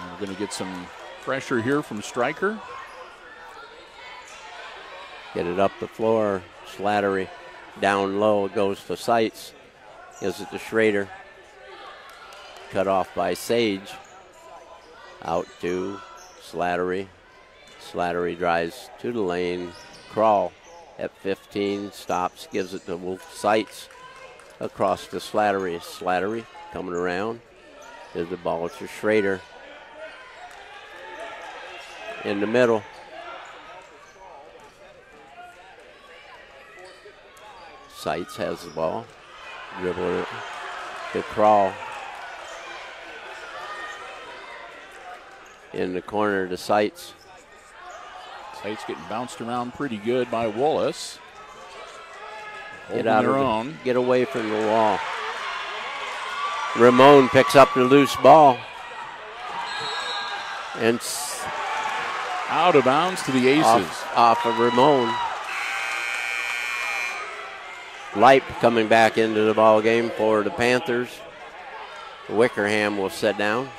And we're going to get some pressure here from Stryker. Get it up the floor. Slattery down low. It goes to Seitz. Gives it to Schrader. Cut off by Sage. Out to Slattery. Slattery drives to the lane. Krall at 15. Stops. Gives it to Seitz. Across to Slattery. Slattery coming around. Gives the ball to Schrader. In the middle. Seitz has the ball. Dribbling it to Krall. In the corner to Seitz. Seitz getting bounced around pretty good by Wallace. Get out of their own. Get away from the wall. Ramon picks up the loose ball. And out of bounds to the Aces. Off of Ramon. Light coming back into the ball game for the Panthers. Wickerham will sit down.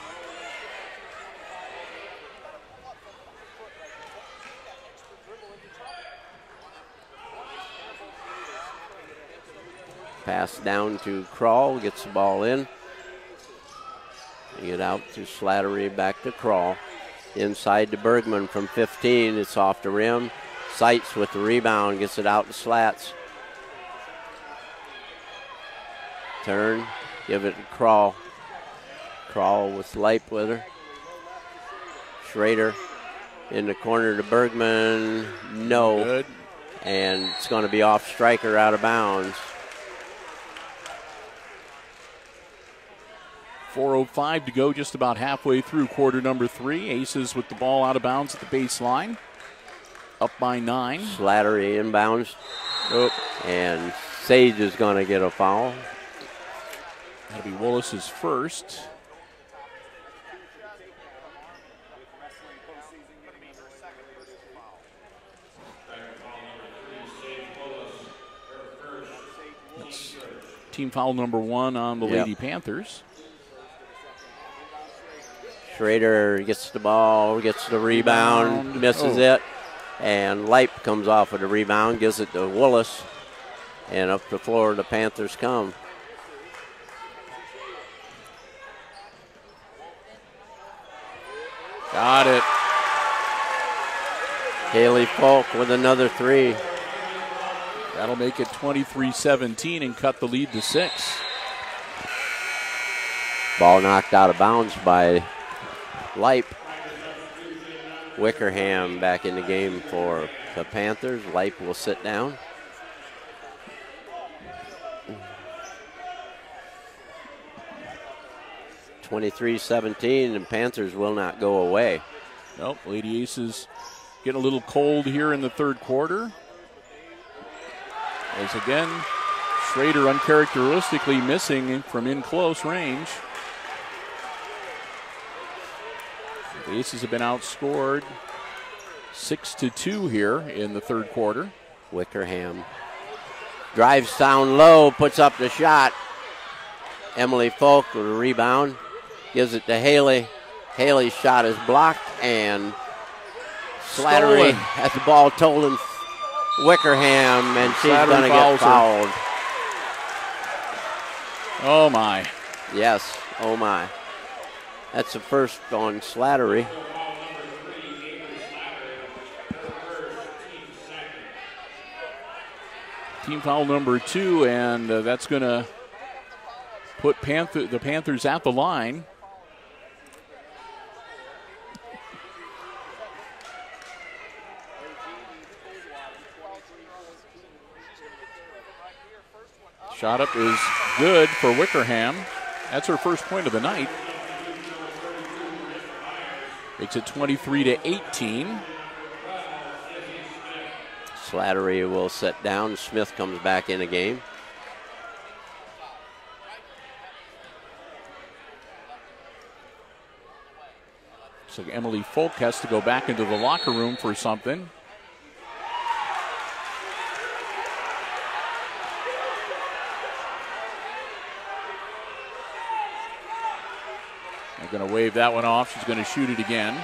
Pass down to Krall, gets the ball in. Get out to Slattery, back to Krall. Inside to Bergman from 15, it's off the rim. Seitz with the rebound, gets it out to Slats. Turn, give it to Krall. Krall with Leip with her. Schrader in the corner to Bergman. No. Good. And it's going to be off Stryker, out of bounds. 4:05 to go, just about halfway through quarter number 3. Aces with the ball out of bounds at the baseline. Up by 9. Slattery inbounds. And Sage is going to get a foul. That'll be Willis's first. That's team foul number 1 on the Lady Panthers. Schrader gets the ball, gets the rebound, misses it. And Leip comes off with the rebound, gives it to Willis. And up the floor the Panthers come. Got it. Haley Falk with another 3. That'll make it 23-17 and cut the lead to 6. Ball knocked out of bounds by Leip. Wickerham back in the game for the Panthers. Leip will sit down. (23-17), and Panthers will not go away. Nope, Lady Aces getting a little cold here in the third quarter. As again, Schrader uncharacteristically missing from in close range. The Aces have been outscored 6-2 here in the third quarter. Wickerham Drives down low, puts up the shot. Emily Folk with a rebound. Gives it to Haley. Haley's shot is blocked, and Slattery has the ball stolen. Wickerham, and she's going to get fouled. Oh, my. Yes, oh, my. That's the first on Slattery. Team foul number 2, and that's going to put the Panthers at the line. Shot up is good for Wickerham. That's her first point of the night. Makes it 23-18. Slattery will sit down. Smith comes back in the game. So Emily Folk has to go back into the locker room for something. They're going to wave that one off. She's going to shoot it again.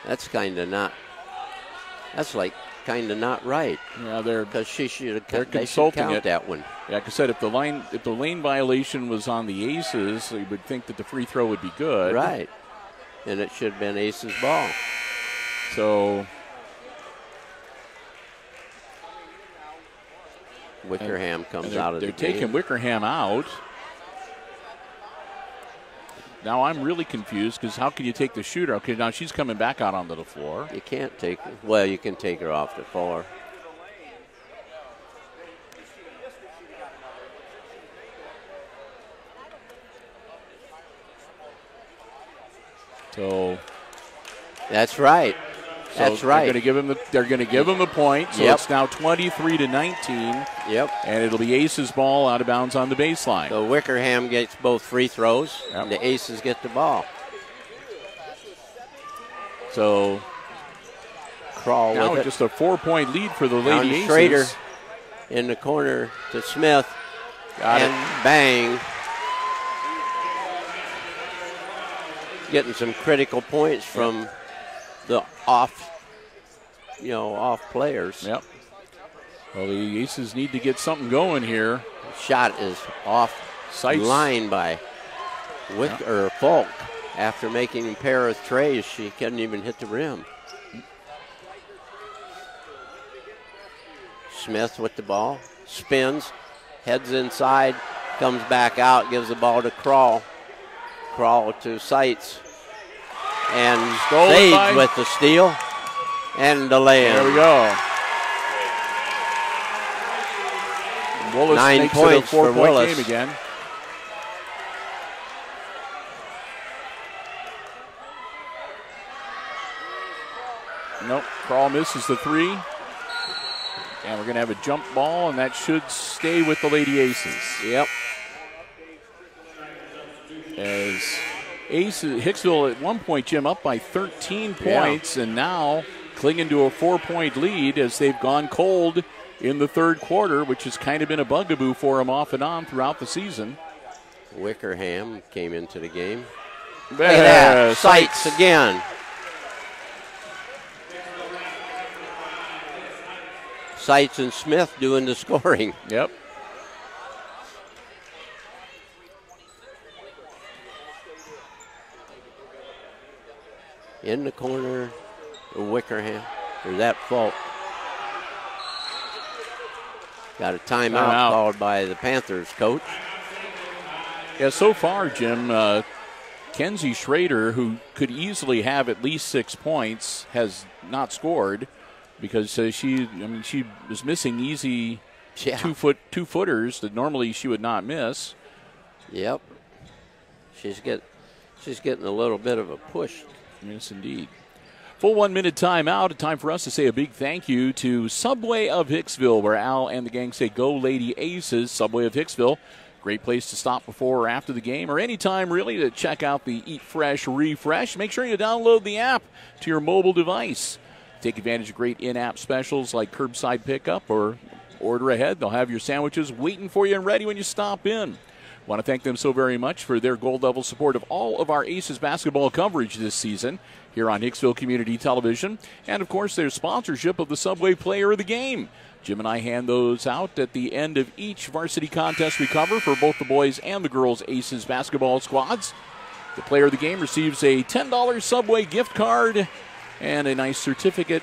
That's kind of not. That's like kind of not right. Yeah, they're because she should have. They're consulting count it. That one. Yeah, like I said, if the lane violation was on the Aces, you would think that the free throw would be good. Right, and it should have been Aces' ball. So Wickerham comes out of the game. They're taking Wickerham out. Now I'm really confused because how can you take the shooter? Okay, now she's coming back out onto the floor. You can't take her. Well, you can take her off the floor. So that's right. That's right. They're going to give him the point. So it's now 23-19. Yep. And it'll be Aces' ball out of bounds on the baseline. So Wickerham gets both free throws, and the Aces get the ball. So Crawl now with it. Just a 4-point lead for the Lady Aces. Schrader in the corner to Smith. And bang. Getting some critical points from the off players. Yep. Well, the Aces need to get something going here. Shot is off line by Falk. After making a pair of trays, she couldn't even hit the rim. Smith with the ball, spins, heads inside, comes back out, gives the ball to Crawl. Crawl to Seitz. And Sage with the steal and the lay-in. There we go. Willis 9 points for Willis. Game again. Nope, Crawl misses the 3. And we're going to have a jump ball, and that should stay with the Lady Aces. Yep. As Aces, Hicksville at one point, Jim, up by 13 points, and now clinging to a 4-point lead as they've gone cold in the third quarter, which has kind of been a bugaboo for them off and on throughout the season. Wickerham came into the game. Look at that. Seitz again. Seitz and Smith doing the scoring. Yep. In the corner, Wickerham, or that Falk. Got a timeout called by the Panthers coach. Yeah, so far, Jim, Kenzie Schrader, who could easily have at least 6 points, has not scored because she was missing easy two-footers that normally she would not miss. Yep. She's getting a little bit of a push. Yes, indeed. Full 1 minute timeout. Time for us to say a big thank you to Subway of Hicksville, where Al and the gang say go Lady Aces. Subway of Hicksville. Great place to stop before or after the game, or anytime really to check out the Eat Fresh Refresh. Make sure you download the app to your mobile device. Take advantage of great in-app specials like curbside pickup or order ahead. They'll have your sandwiches waiting for you and ready when you stop in. Want to thank them so very much for their gold level support of all of our Aces basketball coverage this season here on Hicksville Community Television. And, of course, their sponsorship of the Subway Player of the Game. Jim and I hand those out at the end of each varsity contest we cover for both the boys and the girls Aces basketball squads. The Player of the Game receives a $10 Subway gift card and a nice certificate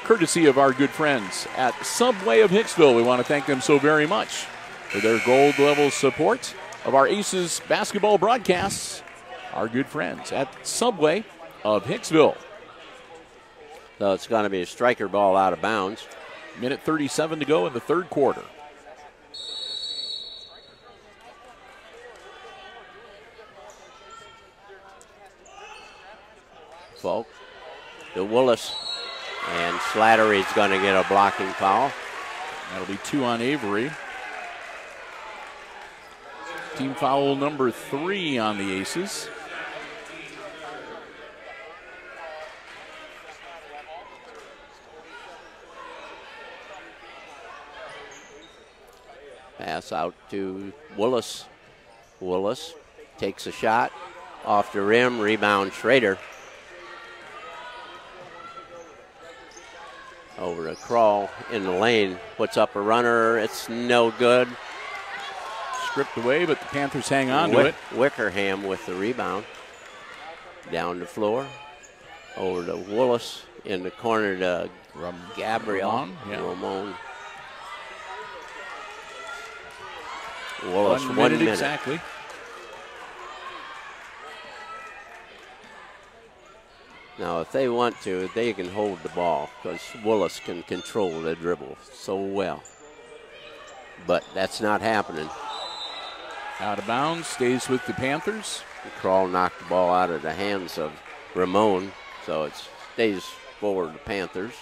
courtesy of our good friends at Subway of Hicksville. We want to thank them so very much for their gold level support of our Aces basketball broadcasts. Our good friends at Subway of Hicksville. So it's going to be a Stryker ball out of bounds. Minute 37 to go in the third quarter. Falk to Willis, and Slattery's going to get a blocking foul. That'll be 2 on Avery. Team foul number 3 on the Aces. Pass out to Willis. Willis takes a shot off the rim. Rebound Schrader. Over to Crawl in the lane. Puts up a runner. It's no good. Stripped away, but the Panthers hang on to it. Wickerham with the rebound. Down the floor. Over to Willis in the corner to Gabriel. Ramon. Willis, 1 minute. Exactly. Now, if they want to, they can hold the ball because Willis can control the dribble so well. But that's not happening. Out of bounds, stays with the Panthers. Crawl knocked the ball out of the hands of Ramon, so it stays forward the Panthers.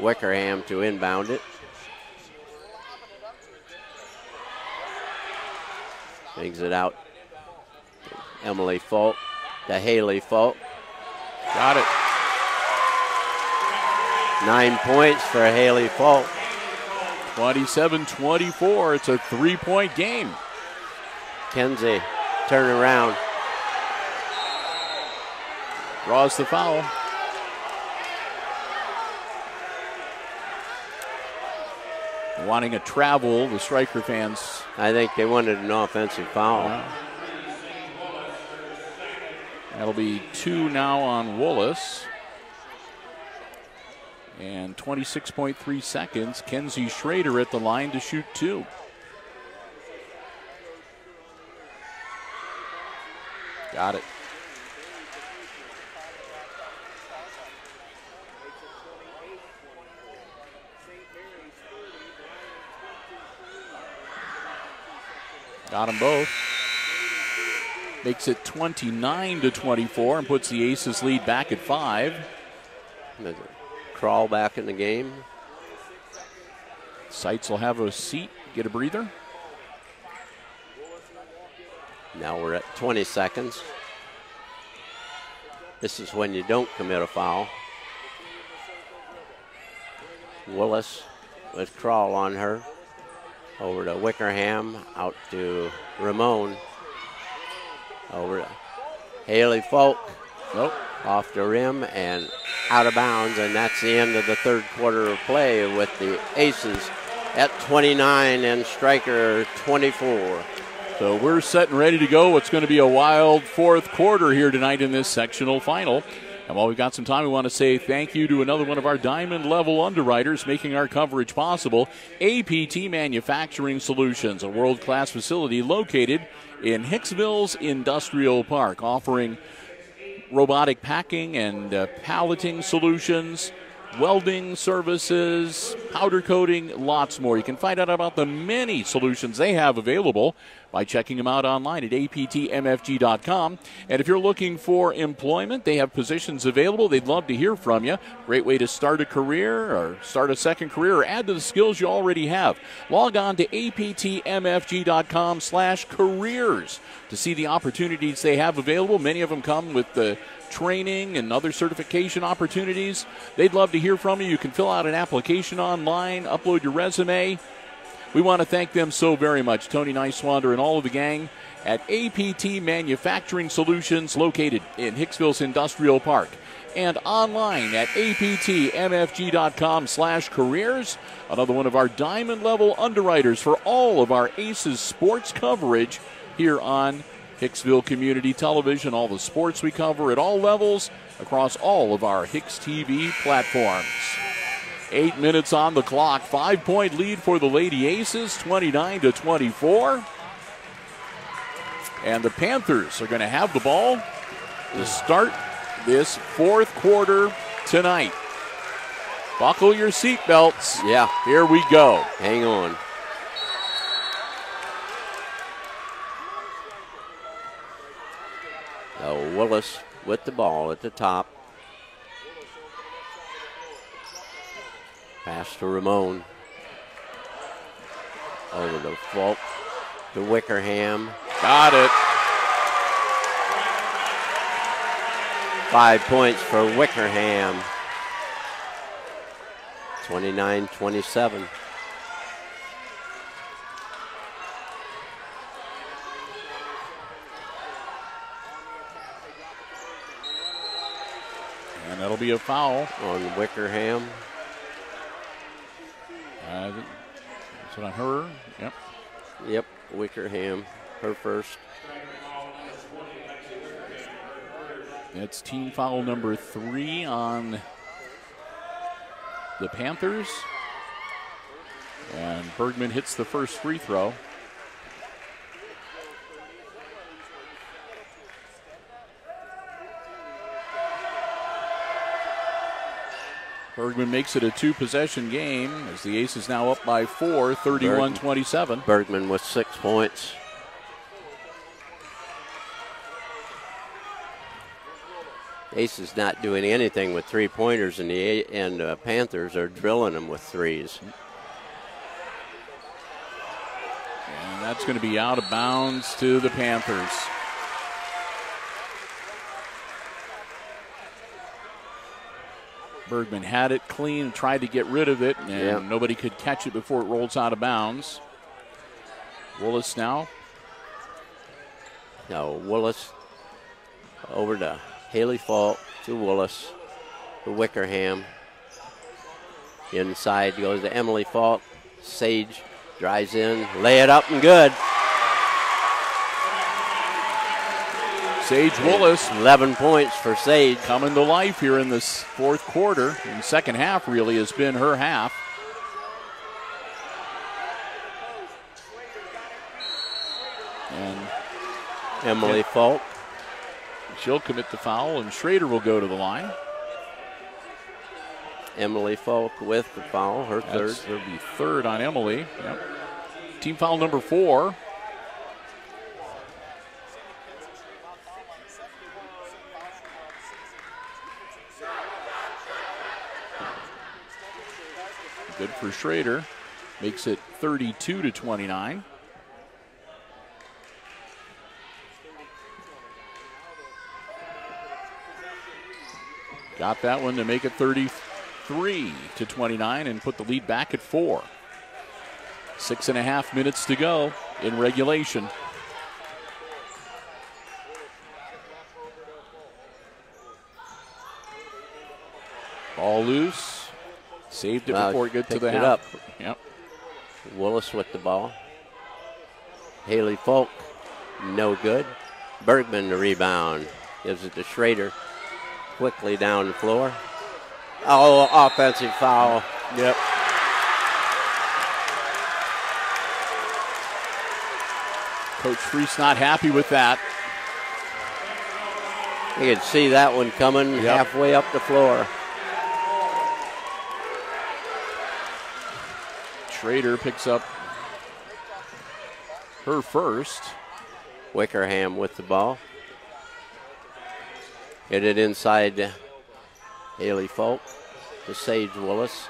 Wickerham to inbound it. Brings it out. Emily Falk to Haley Falk. Got it. 9 points for Haley Falk. 27-24. It's a 3-point game. Kenzie, turn around. Draws the foul. Wanting a travel, the Stryker fans. I think they wanted an offensive foul. That'll be 2 now on Willis. And 26.3 seconds. Kenzie Schrader at the line to shoot 2. Got it. Got them both. Makes it 29-24 and puts the Aces lead back at 5. Crawl back in the game. Seitz will have a seat, get a breather. Now we're at 20 seconds. This is when you don't commit a foul. Willis with Crawl on her. Over to Wickerham, out to Ramon. Over to Haley Falk. Nope. Off the rim and out of bounds, and that's the end of the third quarter of play with the Aces at 29 and Stryker 24. So we're set and ready to go. It's going to be a wild fourth quarter here tonight in this sectional final. And while we've got some time, we want to say thank you to another one of our diamond-level underwriters making our coverage possible, APT Manufacturing Solutions, a world-class facility located in Hicksville's Industrial Park, offering robotic packing and palleting solutions, welding services, powder coating, lots more. You can find out about the many solutions they have available by checking them out online at aptmfg.com. And if you're looking for employment, they have positions available. They'd love to hear from you. Great way to start a career or start a second career or add to the skills you already have. Log on to aptmfg.com/careers to see the opportunities they have available. Many of them come with the training and other certification opportunities. They'd love to hear from you. You can fill out an application online, upload your resume. We want to thank them so very much, Tony Niswander and all of the gang at APT Manufacturing Solutions, located in Hicksville's Industrial Park, and online at aptmfg.com/careers. Another one of our diamond level underwriters for all of our Aces sports coverage here on Hicksville Community Television. All the sports we cover at all levels across all of our HIX-TV platforms. 8 minutes on the clock. 5-point lead for the Lady Aces, 29-24. And the Panthers are going to have the ball to start this fourth quarter tonight. Buckle your seatbelts. Yeah. Here we go. Hang on. Willis with the ball at the top. Pass to Ramon. Over to Falk. To Wickerham. Got it. 5 points for Wickerham. 29-27. And that'll be a foul on Wickerham. Is it on her? Yep. Yep, Wickerham, her first. That's team foul number 3 on the Panthers. And Bergman hits the first free throw. Bergman makes it a 2-possession game as the Aces now up by 4, 31-27. Bergman with 6 points. Aces not doing anything with 3-pointers, and the Panthers are drilling them with threes. And that's going to be out of bounds to the Panthers. Bergman had it clean, tried to get rid of it, and nobody could catch it before it rolls out of bounds. Willis now. No, Willis over to Haley Falk, to Willis, to Wickerham. Inside goes to Emily Falk. Sage drives in, lay it up and good. Sage Willis. 11 points for Sage. Coming to life here in this fourth quarter. And second half really has been her half. And Emily Falk. She'll commit the foul, and Schrader will go to the line. Emily Falk with the foul, her third. That'll be third on Emily. Yep. Team foul number 4. Good for Schrader. Makes it 32-29. Got that one to make it 33-29 and put the lead back at 4. 6.5 minutes to go in regulation. Ball loose. Saved it before it got to the half. Yep. Willis with the ball. Haley Falk, no good. Bergman the rebound. Gives it to Schrader. Quickly down the floor. Oh, offensive foul. Yep. Coach Freese not happy with that. You can see that one coming halfway up the floor. Schrader picks up her first. Wickerham with the ball. Hit it inside Haley Folk to Sage Willis.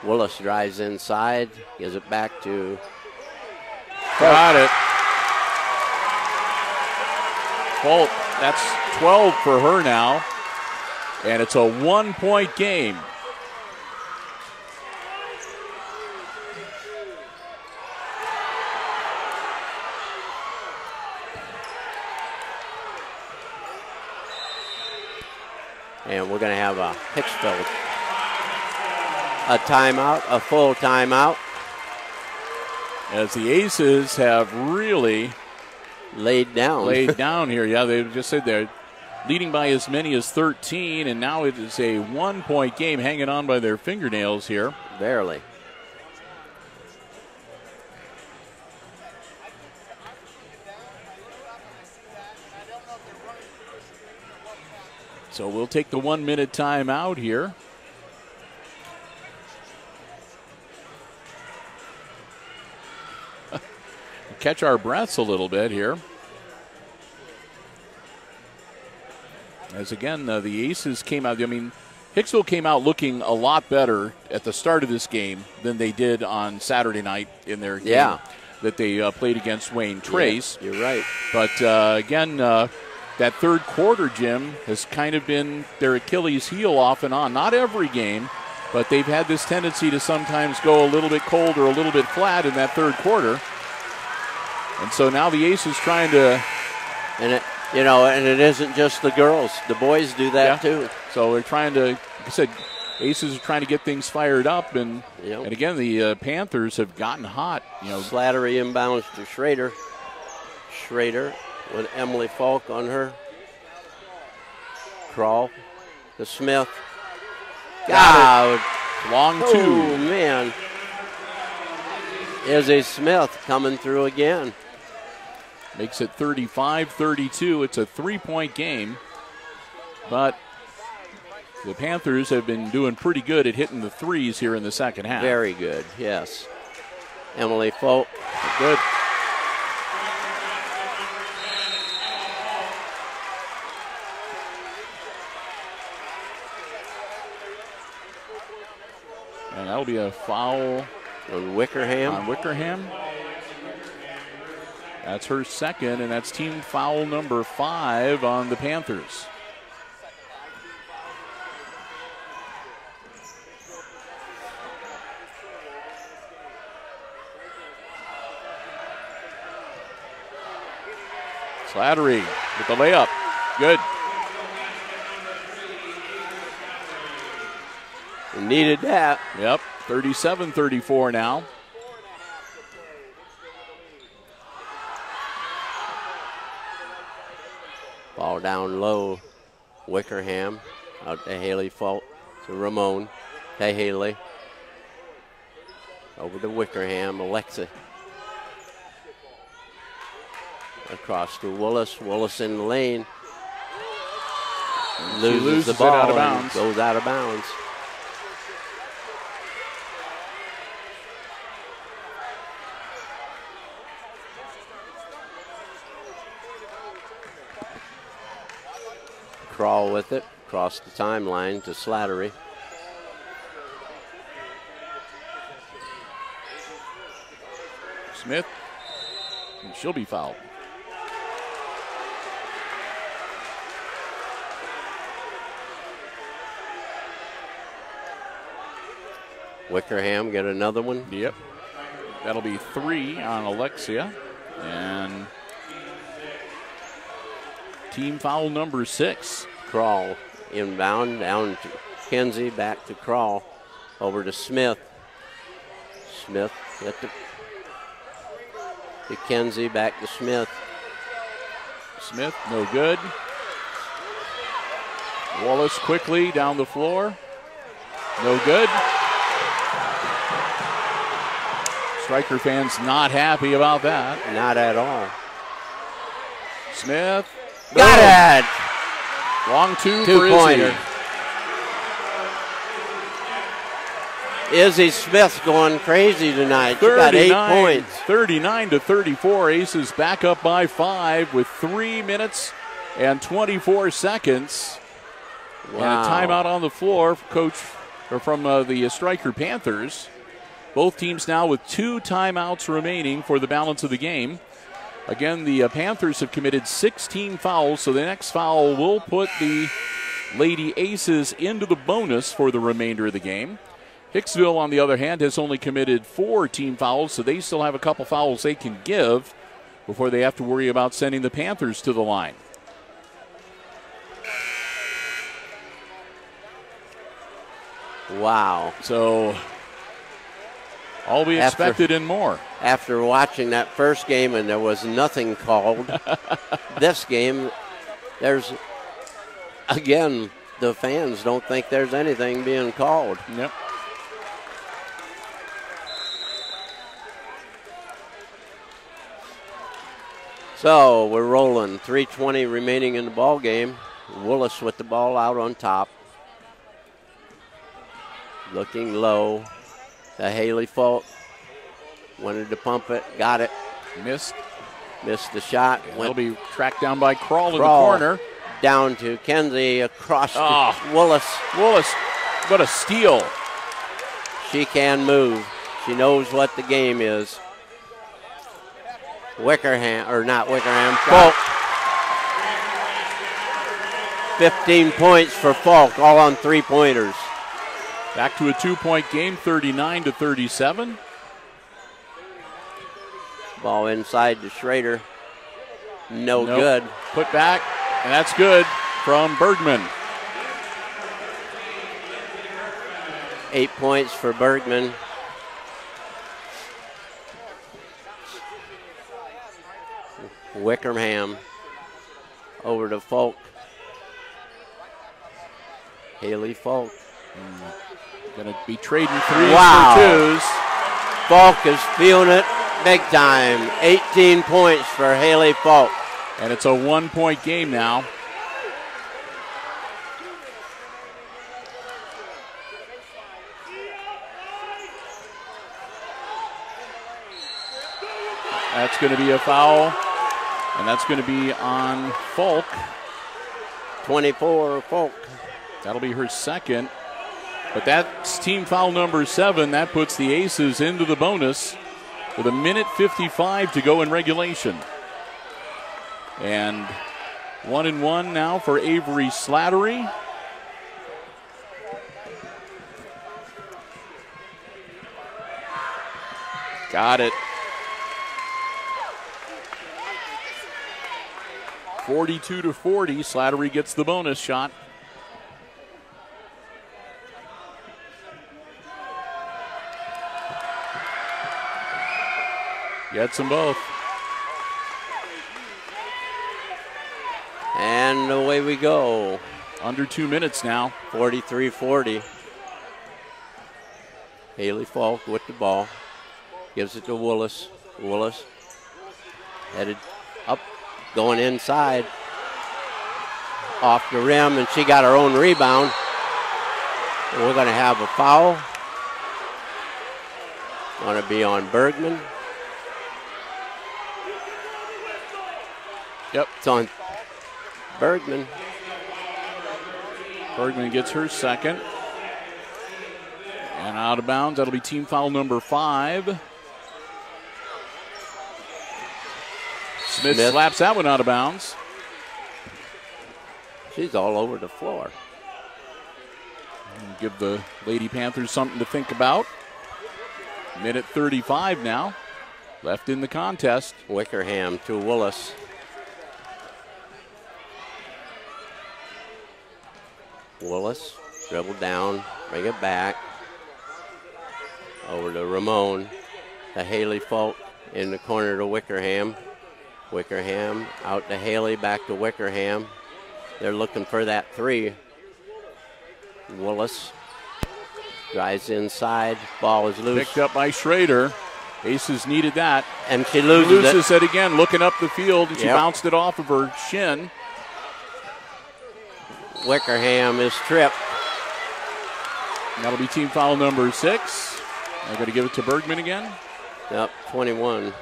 Willis drives inside, gives it back to Folk. Got it. Folk, that's 12 for her now. And it's a 1-point game. And we're going to have a Hicksville, a timeout, a full timeout. As the Aces have really laid down here. Yeah, they just said they're leading by as many as 13, and now it is a 1-point game, hanging on by their fingernails here. Barely. So we'll take the 1-minute timeout here. Catch our breaths a little bit here. As again, the Aces came out, I mean, Hicksville came out looking a lot better at the start of this game than they did on Saturday night in their game that they played against Wayne Trace. Yeah, you're right. But again, that third quarter, Jim, has kind of been their Achilles heel off and on. Not every game, but they've had this tendency to sometimes go a little bit cold or a little bit flat in that third quarter. And so now the Aces trying to... And it isn't just the girls. The boys do that too. So they're trying to, like I said, Aces are trying to get things fired up. And again, the Panthers have gotten hot. Slattery inbounds to Schrader. Schrader with Emily Falk on her. Crawl to Smith. Got it. Long two. Oh, man. Izzy Smith coming through again. Makes it 35-32. It's a 3-point game. But the Panthers have been doing pretty good at hitting the threes here in the second half. Very good, yes. Emily Folk. Good. And that'll be a foul on Wickerham. That's her second, and that's team foul number 5 on the Panthers. Slattery with the layup. Good. We needed that. Yep, 37-34 now. Ball down low. Wickerham out to Haley Falk to Ramon. To Haley. Over to Wickerham. Alexa. Across to Willis. Willis in the lane. Loses the ball. Out of bounds. Goes out of bounds. Crawl with it, across the timeline to Slattery. Smith, and she'll be fouled. Wickerham get another one. Yep, that'll be 3 on Alexia, and team foul number 6. Crawl inbound, down to Kenzie, back to Crawl, over to Smith. Smith get to Kenzie, back to Smith. Smith, no good. Wallace quickly down the floor. No good. Stryker fans not happy about that. Not at all. Smith. Got it! Long two for Two-pointer. Izzy. Izzy Smith's going crazy tonight. She got 8 points. 39-34. Aces back up by 5 with 3 minutes and 24 seconds. Wow. And a timeout on the floor, from the Stryker Panthers. Both teams now with 2 timeouts remaining for the balance of the game. Again, the Panthers have committed 16 fouls, so the next foul will put the Lady Aces into the bonus for the remainder of the game. Hicksville, on the other hand, has only committed 4 team fouls, so they still have a couple fouls they can give before they have to worry about sending the Panthers to the line. Wow. So all we expected and more. After watching that first game and there was nothing called, this game, there's, again, the fans don't think there's anything being called. Yep. So we're rolling. 3:20 remaining in the ball game. Willis with the ball out on top. Looking low. To Haley Falk. Wanted to pump it. Got it. Missed the shot. It'll be tracked down by Kroll in the corner. Down to Kenzie across to Willis. Willis, what a steal. She can move. She knows what the game is. Falk. 15 points for Falk, all on 3-pointers. Back to a 2-point game, 39-37. Ball inside to Schrader. No good. Put back, and that's good from Bergman. 8 points for Bergman. Wickerham over to Falk. Haley Falk. Going to be trading 3s for 2s. Falk is feeling it big time. 18 points for Haley Falk. And it's a 1-point game now. That's going to be a foul, and that's going to be on Falk. 24, Falk. That'll be her second. But that's team foul number 7. That puts the Aces into the bonus with 1:55 to go in regulation. And 1-1 now for Avery Slattery. Got it. 42-40. Slattery gets the bonus shot. Gets them both. And away we go. Under 2 minutes now. 43-40. Haley Falk with the ball. Gives it to Willis. Willis headed up, going inside. Off the rim, and she got her own rebound. And we're going to have a foul. Going to be on Bergman. Yep. It's on Bergman. Bergman gets her second. And out of bounds. That'll be team foul number 5. Smith slaps that one out of bounds. She's all over the floor. And give the Lady Panthers something to think about. 1:35 now. Left in the contest. Wickerham to Willis. Willis, dribble down, bring it back. Over to Ramon. To Haley Falk in the corner to Wickerham. Wickerham out to Haley, back to Wickerham. They're looking for that 3. Willis drives inside. Ball is loose. Picked up by Schrader. Aces needed that. And she loses it again, looking up the field, and she bounced it off of her shin. Wickerham is tripped. And that'll be team foul number 6. I'm going to give it to Bergman again. Yep, 21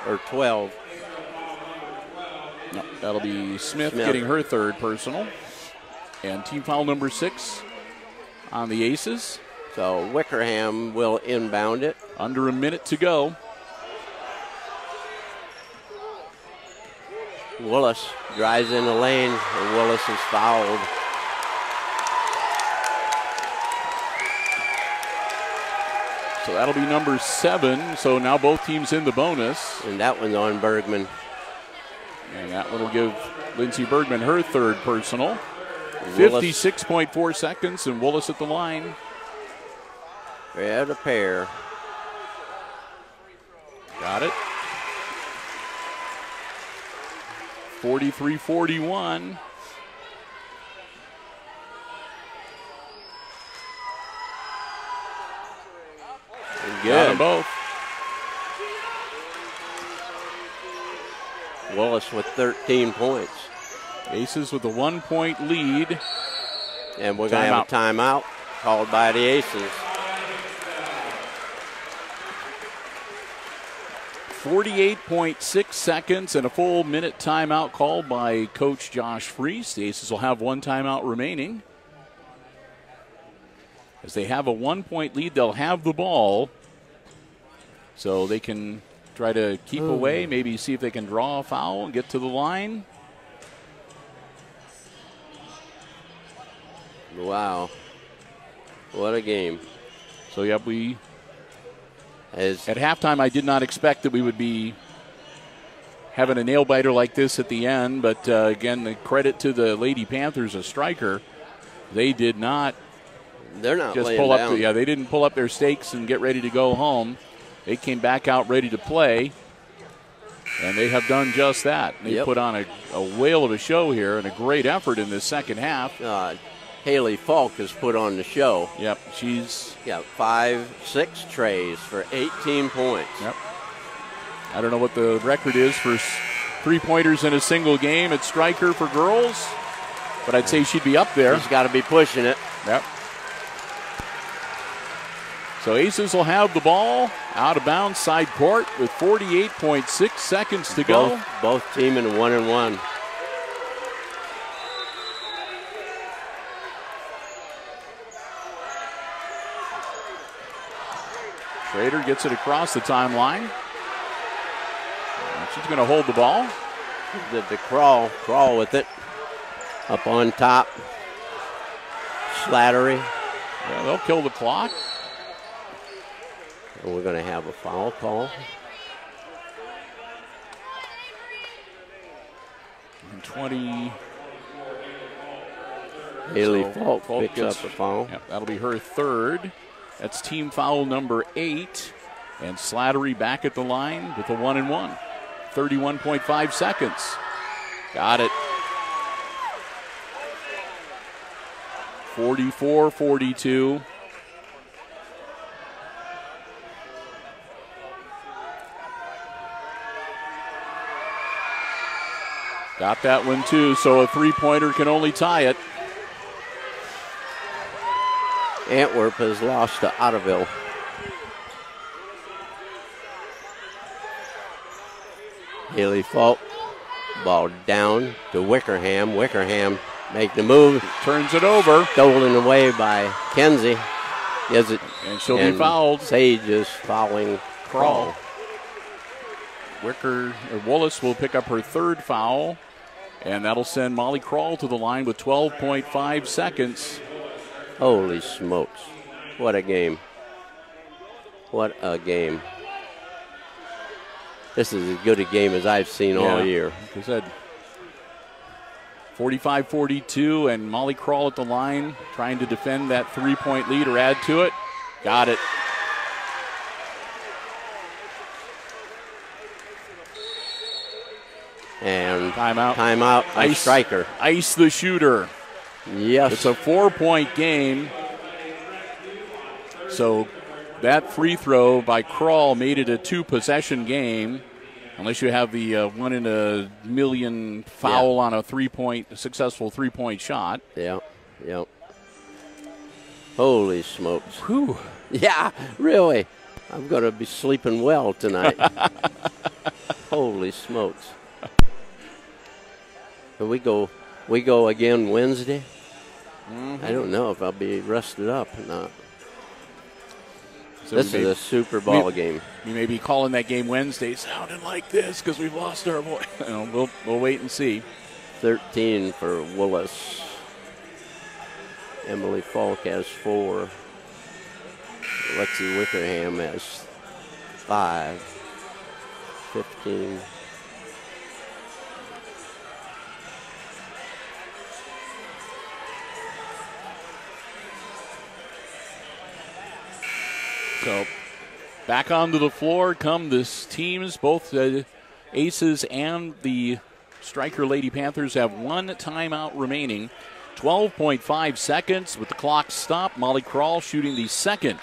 or 12. No, that'll be Smith getting her 3rd personal. And team foul number 6 on the Aces. So Wickerham will inbound it. Under a minute to go. Willis drives in the lane, and Willis is fouled. So that'll be number 7. So now both teams in the bonus. And that one's on Bergman. And that one will give Lindsey Bergman her 3rd personal. 56.4 seconds, and Willis at the line. Red a pair. Got it. 43-41. Good. Got them both. Willis with 13 points. Aces with a 1-point lead. And we're going to have a timeout called by the Aces. 48.6 seconds and a full minute timeout called by Coach Josh Freese. The Aces will have 1 timeout remaining. As they have a 1-point lead, they'll have the ball. So they can try to keep away, maybe see if they can draw a foul and get to the line. Wow. What a game. So, yep, at halftime, I did not expect that we would be having a nail-biter like this at the end. But, again, the credit to the Lady Panthers of Stryker. They did not They're not just laying pull down. up. They didn't pull up their stakes and get ready to go home. They came back out ready to play, and they have done just that. They put on a whale of a show here and a great effort in this second half. Haley Falk has put on the show. Yep, she's got 5-6 trays for 18 points. Yep. I don't know what the record is for 3-pointers in a single game at Stryker for girls, but I'd say she'd be up there. She's got to be pushing it. Yep. So Aces will have the ball out of bounds side court with 48.6 seconds to go. Both teaming 1-1. Schrader gets it across the timeline. She's going to hold the ball. Did the crawl with it. Up on top. Slattery. Yeah, they'll kill the clock. And we're going to have a foul call. And 20. Haley Falk picks up a foul. Yep, that'll be her 3rd. That's team foul number 8. And Slattery back at the line with a 1-1. 31.5 seconds. Got it. 44-42. Got that one too, so a 3-pointer can only tie it. Antwerp has lost to Otterville. Haley Falk, ball down to Wickerham. Wickerham make the move. Turns it over. Stolen away by Kenzie. And she'll be fouled. Sage is fouling Crawl. Willis will pick up her 3rd foul, and that'll send Molly Crawl to the line with 12.5 seconds. Holy smokes. What a game. What a game. This is as good a game as I've seen all year. Like I said, 45-42, and Molly Crawl at the line trying to defend that 3-point lead or add to it. Got it. And timeout. Ice Stryker. Ice the shooter. Yes. It's a 4-point game. So that free throw by Crawl made it a 2-possession game, unless you have the 1 in a million foul on a successful 3-point shot. Yeah. Yep. Holy smokes. Whew. Yeah, really. I'm going to be sleeping well tonight. Holy smokes. So we go again Wednesday. I don't know if I'll be rested up or not. So this is a super ball game. We may be calling that game Wednesday sounding like this because we've lost our voice. We'll wait and see. 13 for Willis. Emily Falk has 4. Lexi Wickerham has 5. 15. So back onto the floor come this teams. Both the Aces and the Stryker Lady Panthers have 1 timeout remaining. 12.5 seconds with the clock stopped. Molly Krall shooting the second.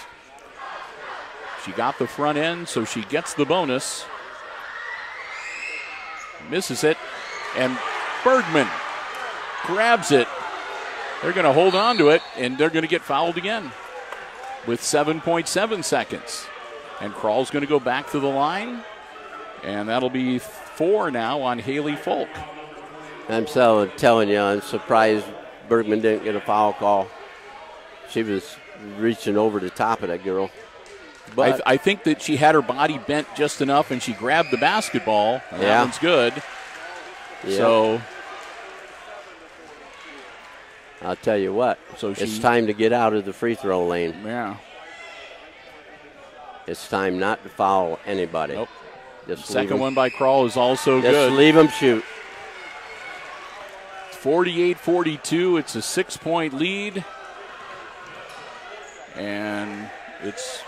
She got the front end, so she gets the bonus. Misses it, and Bergman grabs it. They're going to hold on to it, and they're going to get fouled again with 7.7 seconds. And Krall's going to go back to the line, and that'll be 4 now on Haley Folk. I'm telling you, I'm surprised Bergman didn't get a foul call. She was reaching over the top of that girl. But I think that she had her body bent just enough, and she grabbed the basketball. And that one's good. Yeah. So I'll tell you what. So it's time to get out of the free throw lane. Yeah. It's time not to foul anybody. Nope. Just second one by Krall is also good. Just leave them shoot. 48-42. It's a 6-point lead. And it's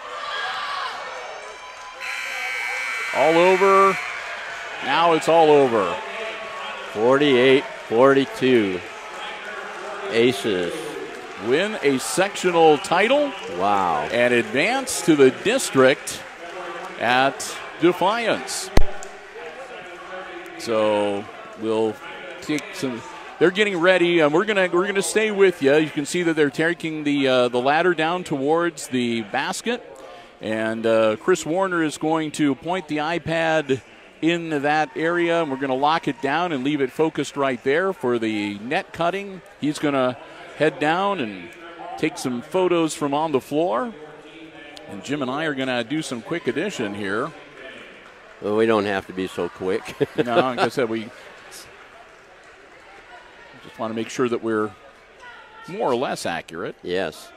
all over. Now it's all over. 48-42. Aces win a sectional title. Wow. And advance to the district at Defiance. So we'll take some. They're getting ready, and we're gonna stay with you. You can see that they're taking the ladder down towards the basket, and Chris Warner is going to point the iPad in that area, and we're going to lock it down and leave it focused right there for the net cutting. He's going to head down and take some photos from on the floor, and Jim and I are going to do some quick addition here. Well, we don't have to be so quick. No, like I said, we just want to make sure that we're more or less accurate. Yes.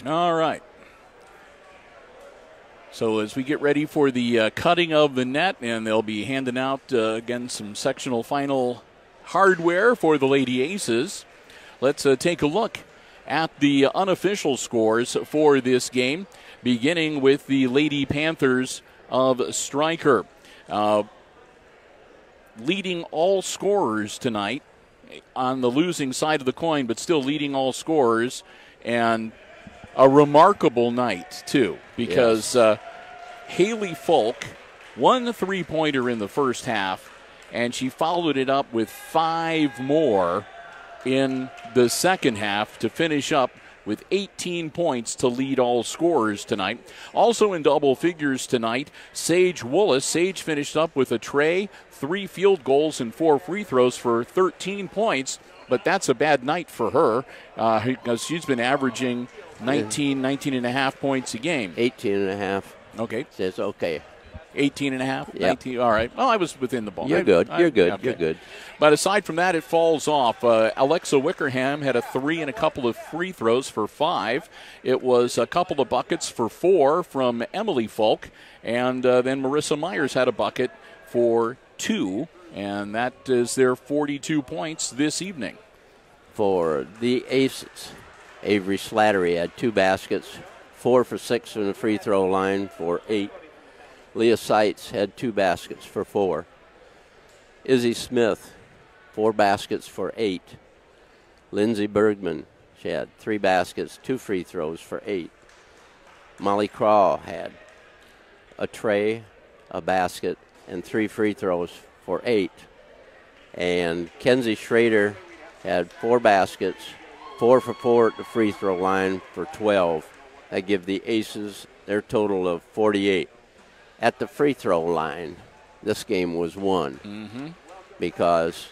All right. So as we get ready for the cutting of the net, and they'll be handing out, again, some sectional final hardware for the Lady Aces, let's take a look at the unofficial scores for this game, beginning with the Lady Panthers of Stryker. Leading all scorers tonight on the losing side of the coin, but still leading all scorers, and a remarkable night, too, because Haley Folk won the three-pointer in the first half, and she followed it up with 5 more in the second half to finish up with 18 points to lead all scorers tonight. Also in double figures tonight, Sage Woolis. Sage finished up with a tray, 3 field goals, and 4 free throws for 13 points, but that's a bad night for her because she's been averaging 19 and a half points a game. 18 and a half. Okay. Says okay. 18 and a half? Yep. 19. All right. Well, I was within the ball. You're good. You're good. Okay. You're good. But aside from that, it falls off. Alexa Wickerham had a 3 and a couple of free throws for 5. It was a couple of buckets for 4 from Emily Folk. And then Marissa Myers had a bucket for 2. And that is their 42 points this evening. For the Aces, Avery Slattery had 2 baskets, 4 for 6 from the free throw line for 8. Leah Seitz had 2 baskets for 4. Izzy Smith, 4 baskets for 8. Lindsay Bergman, she had 3 baskets, 2 free throws for 8. Molly Craw had a tray, a basket, and 3 free throws for 8. And Kenzie Schrader had 4 baskets, 4 for 4 at the free throw line for 12. That give the Aces their total of 48. At the free throw line, this game was won because,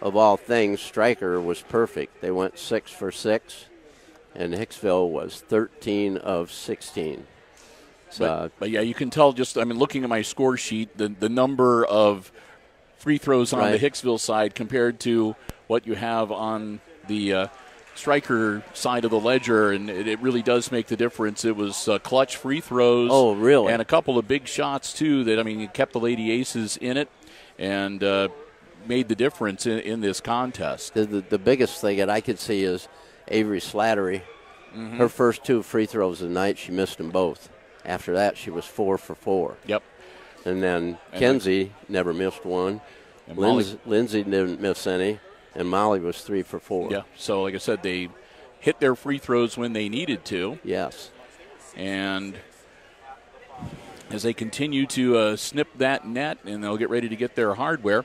of all things, Stryker was perfect. They went 6 for 6, and Hicksville was 13 of 16. So, but yeah, you can tell just, I mean, looking at my score sheet, the number of free throws on the Hicksville side compared to what you have on the Stryker side of the ledger, and it really does make the difference. It was clutch free throws. Oh, really? And a couple of big shots, too, that, I mean, it kept the Lady Aces in it and made the difference in this contest. The biggest thing that I could see is Avery Slattery. Her first 2 free throws of the night, she missed them both. After that, she was 4 for 4. Yep. And then Kenzie never missed one. Lindsay didn't miss any. And Molly was 3 for 4. Yeah, so like I said, they hit their free throws when they needed to. Yes. And as they continue to snip that net, and they'll get ready to get their hardware.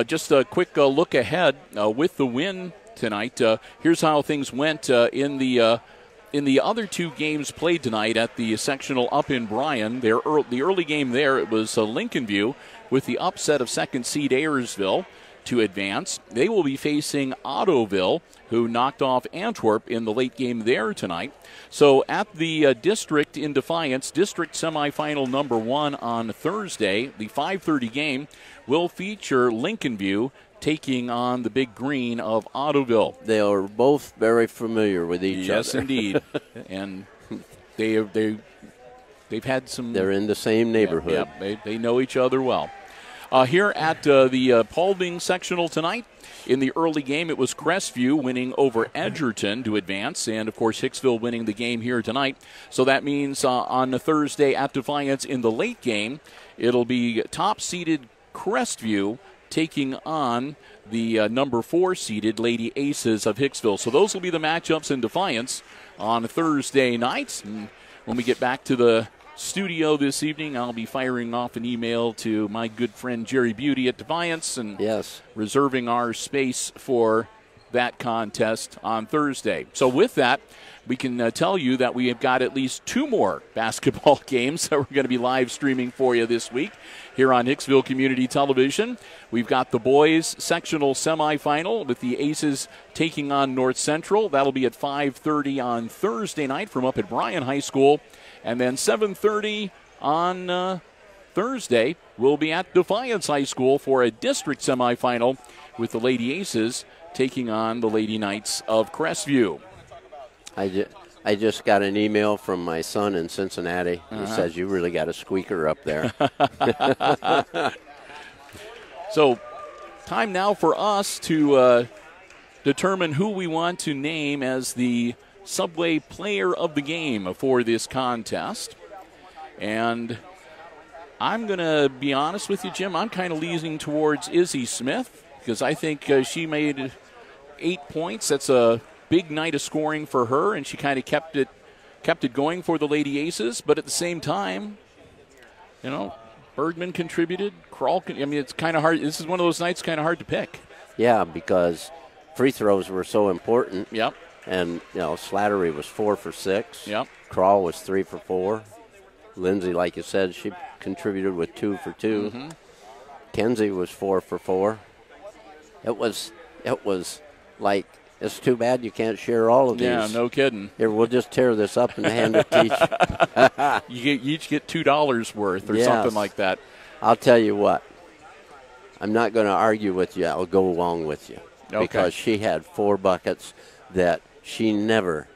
Just a quick look ahead with the win tonight. Here's how things went in the other 2 games played tonight at the sectional up in Bryan. The early game there, it was Lincoln View with the upset of 2nd seed Ayersville to advance. They will be facing Ottoville, who knocked off Antwerp in the late game there tonight. So at the district in Defiance, district semifinal number 1 on Thursday, the 5:30 game will feature Lincoln View taking on the Big Green of Ottoville. They are both very familiar with each other. Yes, indeed. And they've had some... They're in the same neighborhood. Yeah, they know each other well. Here at the Paulding sectional tonight, in the early game, it was Crestview winning over Edgerton to advance, and, of course, Hicksville winning the game here tonight. So that means on the Thursday at Defiance in the late game, it'll be top-seeded Crestview taking on the number 4-seeded Lady Aces of Hicksville. So those will be the matchups in Defiance on Thursday nights. And when we get back to the studio this evening, I'll be firing off an email to my good friend Jerry Beauty at Defiance and reserving our space for that contest on Thursday. So with that, we can tell you that we have got at least 2 more basketball games that we're going to be live streaming for you this week here on Hicksville Community Television. We've got the boys sectional semifinal with the Aces taking on North Central. That'll be at 5:30 on Thursday night from up at Bryan High School. And then 7:30 on Thursday, we'll be at Defiance High School for a district semifinal with the Lady Aces taking on the Lady Knights of Crestview. I just got an email from my son in Cincinnati. He says, you really got a squeaker up there. So time now for us to determine who we want to name as the Subway Player of the Game for this contest. And I'm going to be honest with you, Jim. I'm kind of leaning towards Izzy Smith because I think she made 8 points. That's a big night of scoring for her, and she kind of kept it going for the Lady Aces. But at the same time, you know, Bergman contributed. It's kind of hard. This is one of those nights kind of hard to pick. Yeah, because free throws were so important. Yep. And, you know, Slattery was 4 for 6. Yep. Crawl was 3 for 4. Lindsay, like you said, she contributed with 2 for 2. Kenzie was 4 for 4. It was like, it's too bad you can't share all of these. Yeah, no kidding. Here, we'll just tear this up and hand it to each. You each get $2 worth or something like that. I'll tell you what. I'm not going to argue with you. I'll go along with you. Okay. Because she had 4 buckets that she never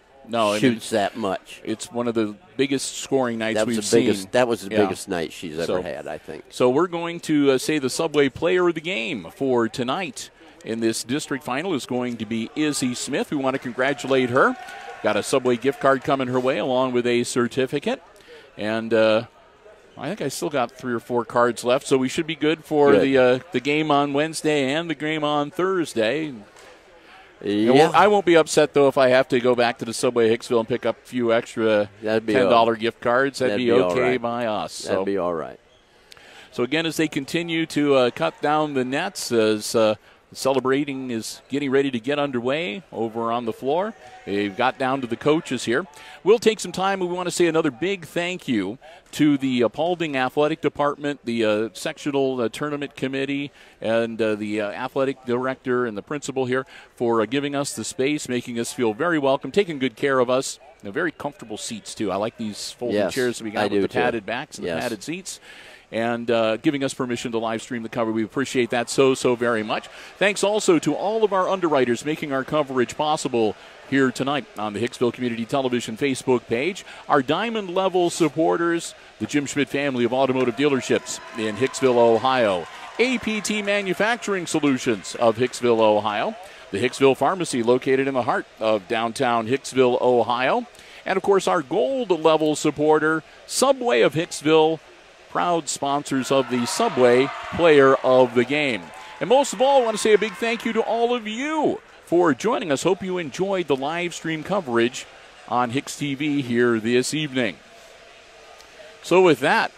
shoots that much. It's one of the biggest scoring nights we've seen. That was the biggest night she's ever had, I think. So we're going to say the Subway Player of the Game for tonight in this district final is going to be Izzy Smith. We want to congratulate her. Got a Subway gift card coming her way along with a certificate. And I think I still got 3 or 4 cards left, so we should be good for the game on Wednesday and the game on Thursday. Yeah. I won't be upset, though, if I have to go back to the Subway Hicksville and pick up a few extra $10 gift cards. That'd be okay by us. That'd be all right. So, again, as they continue to cut down the nets, as celebrating is getting ready to get underway over on the floor. They've got down to the coaches here. We'll take some time, and we want to say another big thank you to the Paulding Athletic Department, the sectional tournament committee, and the athletic director and the principal here for giving us the space, making us feel very welcome, taking good care of us. Very comfortable seats, too. I like these folding chairs that we got with the padded backs and the padded seats. And giving us permission to live stream the cover. We appreciate that so very much. Thanks also to all of our underwriters making our coverage possible here tonight on the Hicksville Community Television Facebook page. Our diamond level supporters, the Jim Schmidt family of automotive dealerships in Hicksville, Ohio. APT Manufacturing Solutions of Hicksville, Ohio. The Hicksville Pharmacy located in the heart of downtown Hicksville, Ohio. And, of course, our gold level supporter, Subway of Hicksville, proud sponsors of the Subway Player of the Game. And most of all, I want to say a big thank you to all of you for joining us. Hope you enjoyed the live stream coverage on HIX-TV here this evening. So with that,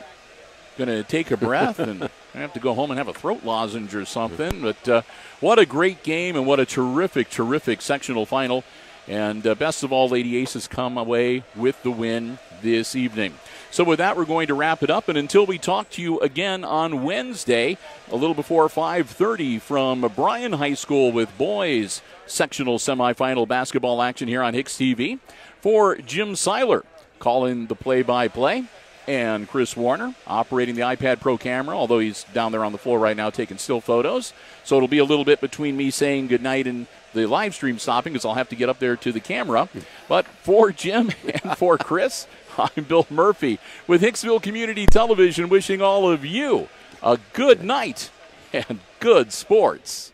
going to take a breath and I have to go home and have a throat lozenge or something. But what a great game and what a terrific sectional final. And best of all, Lady Aces come away with the win this evening. So with that, we're going to wrap it up. And until we talk to you again on Wednesday, a little before 5:30 from Bryan High School with boys sectional semifinal basketball action here on HIX-TV. For Jim Seiler calling the play-by-play, and Chris Warner operating the iPad Pro camera, although he's down there on the floor right now taking still photos. So it'll be a little bit between me saying goodnight and the live stream stopping because I'll have to get up there to the camera. But for Jim and for Chris, I'm Bill Murphy with Hicksville Community Television, wishing all of you a good night and good sports.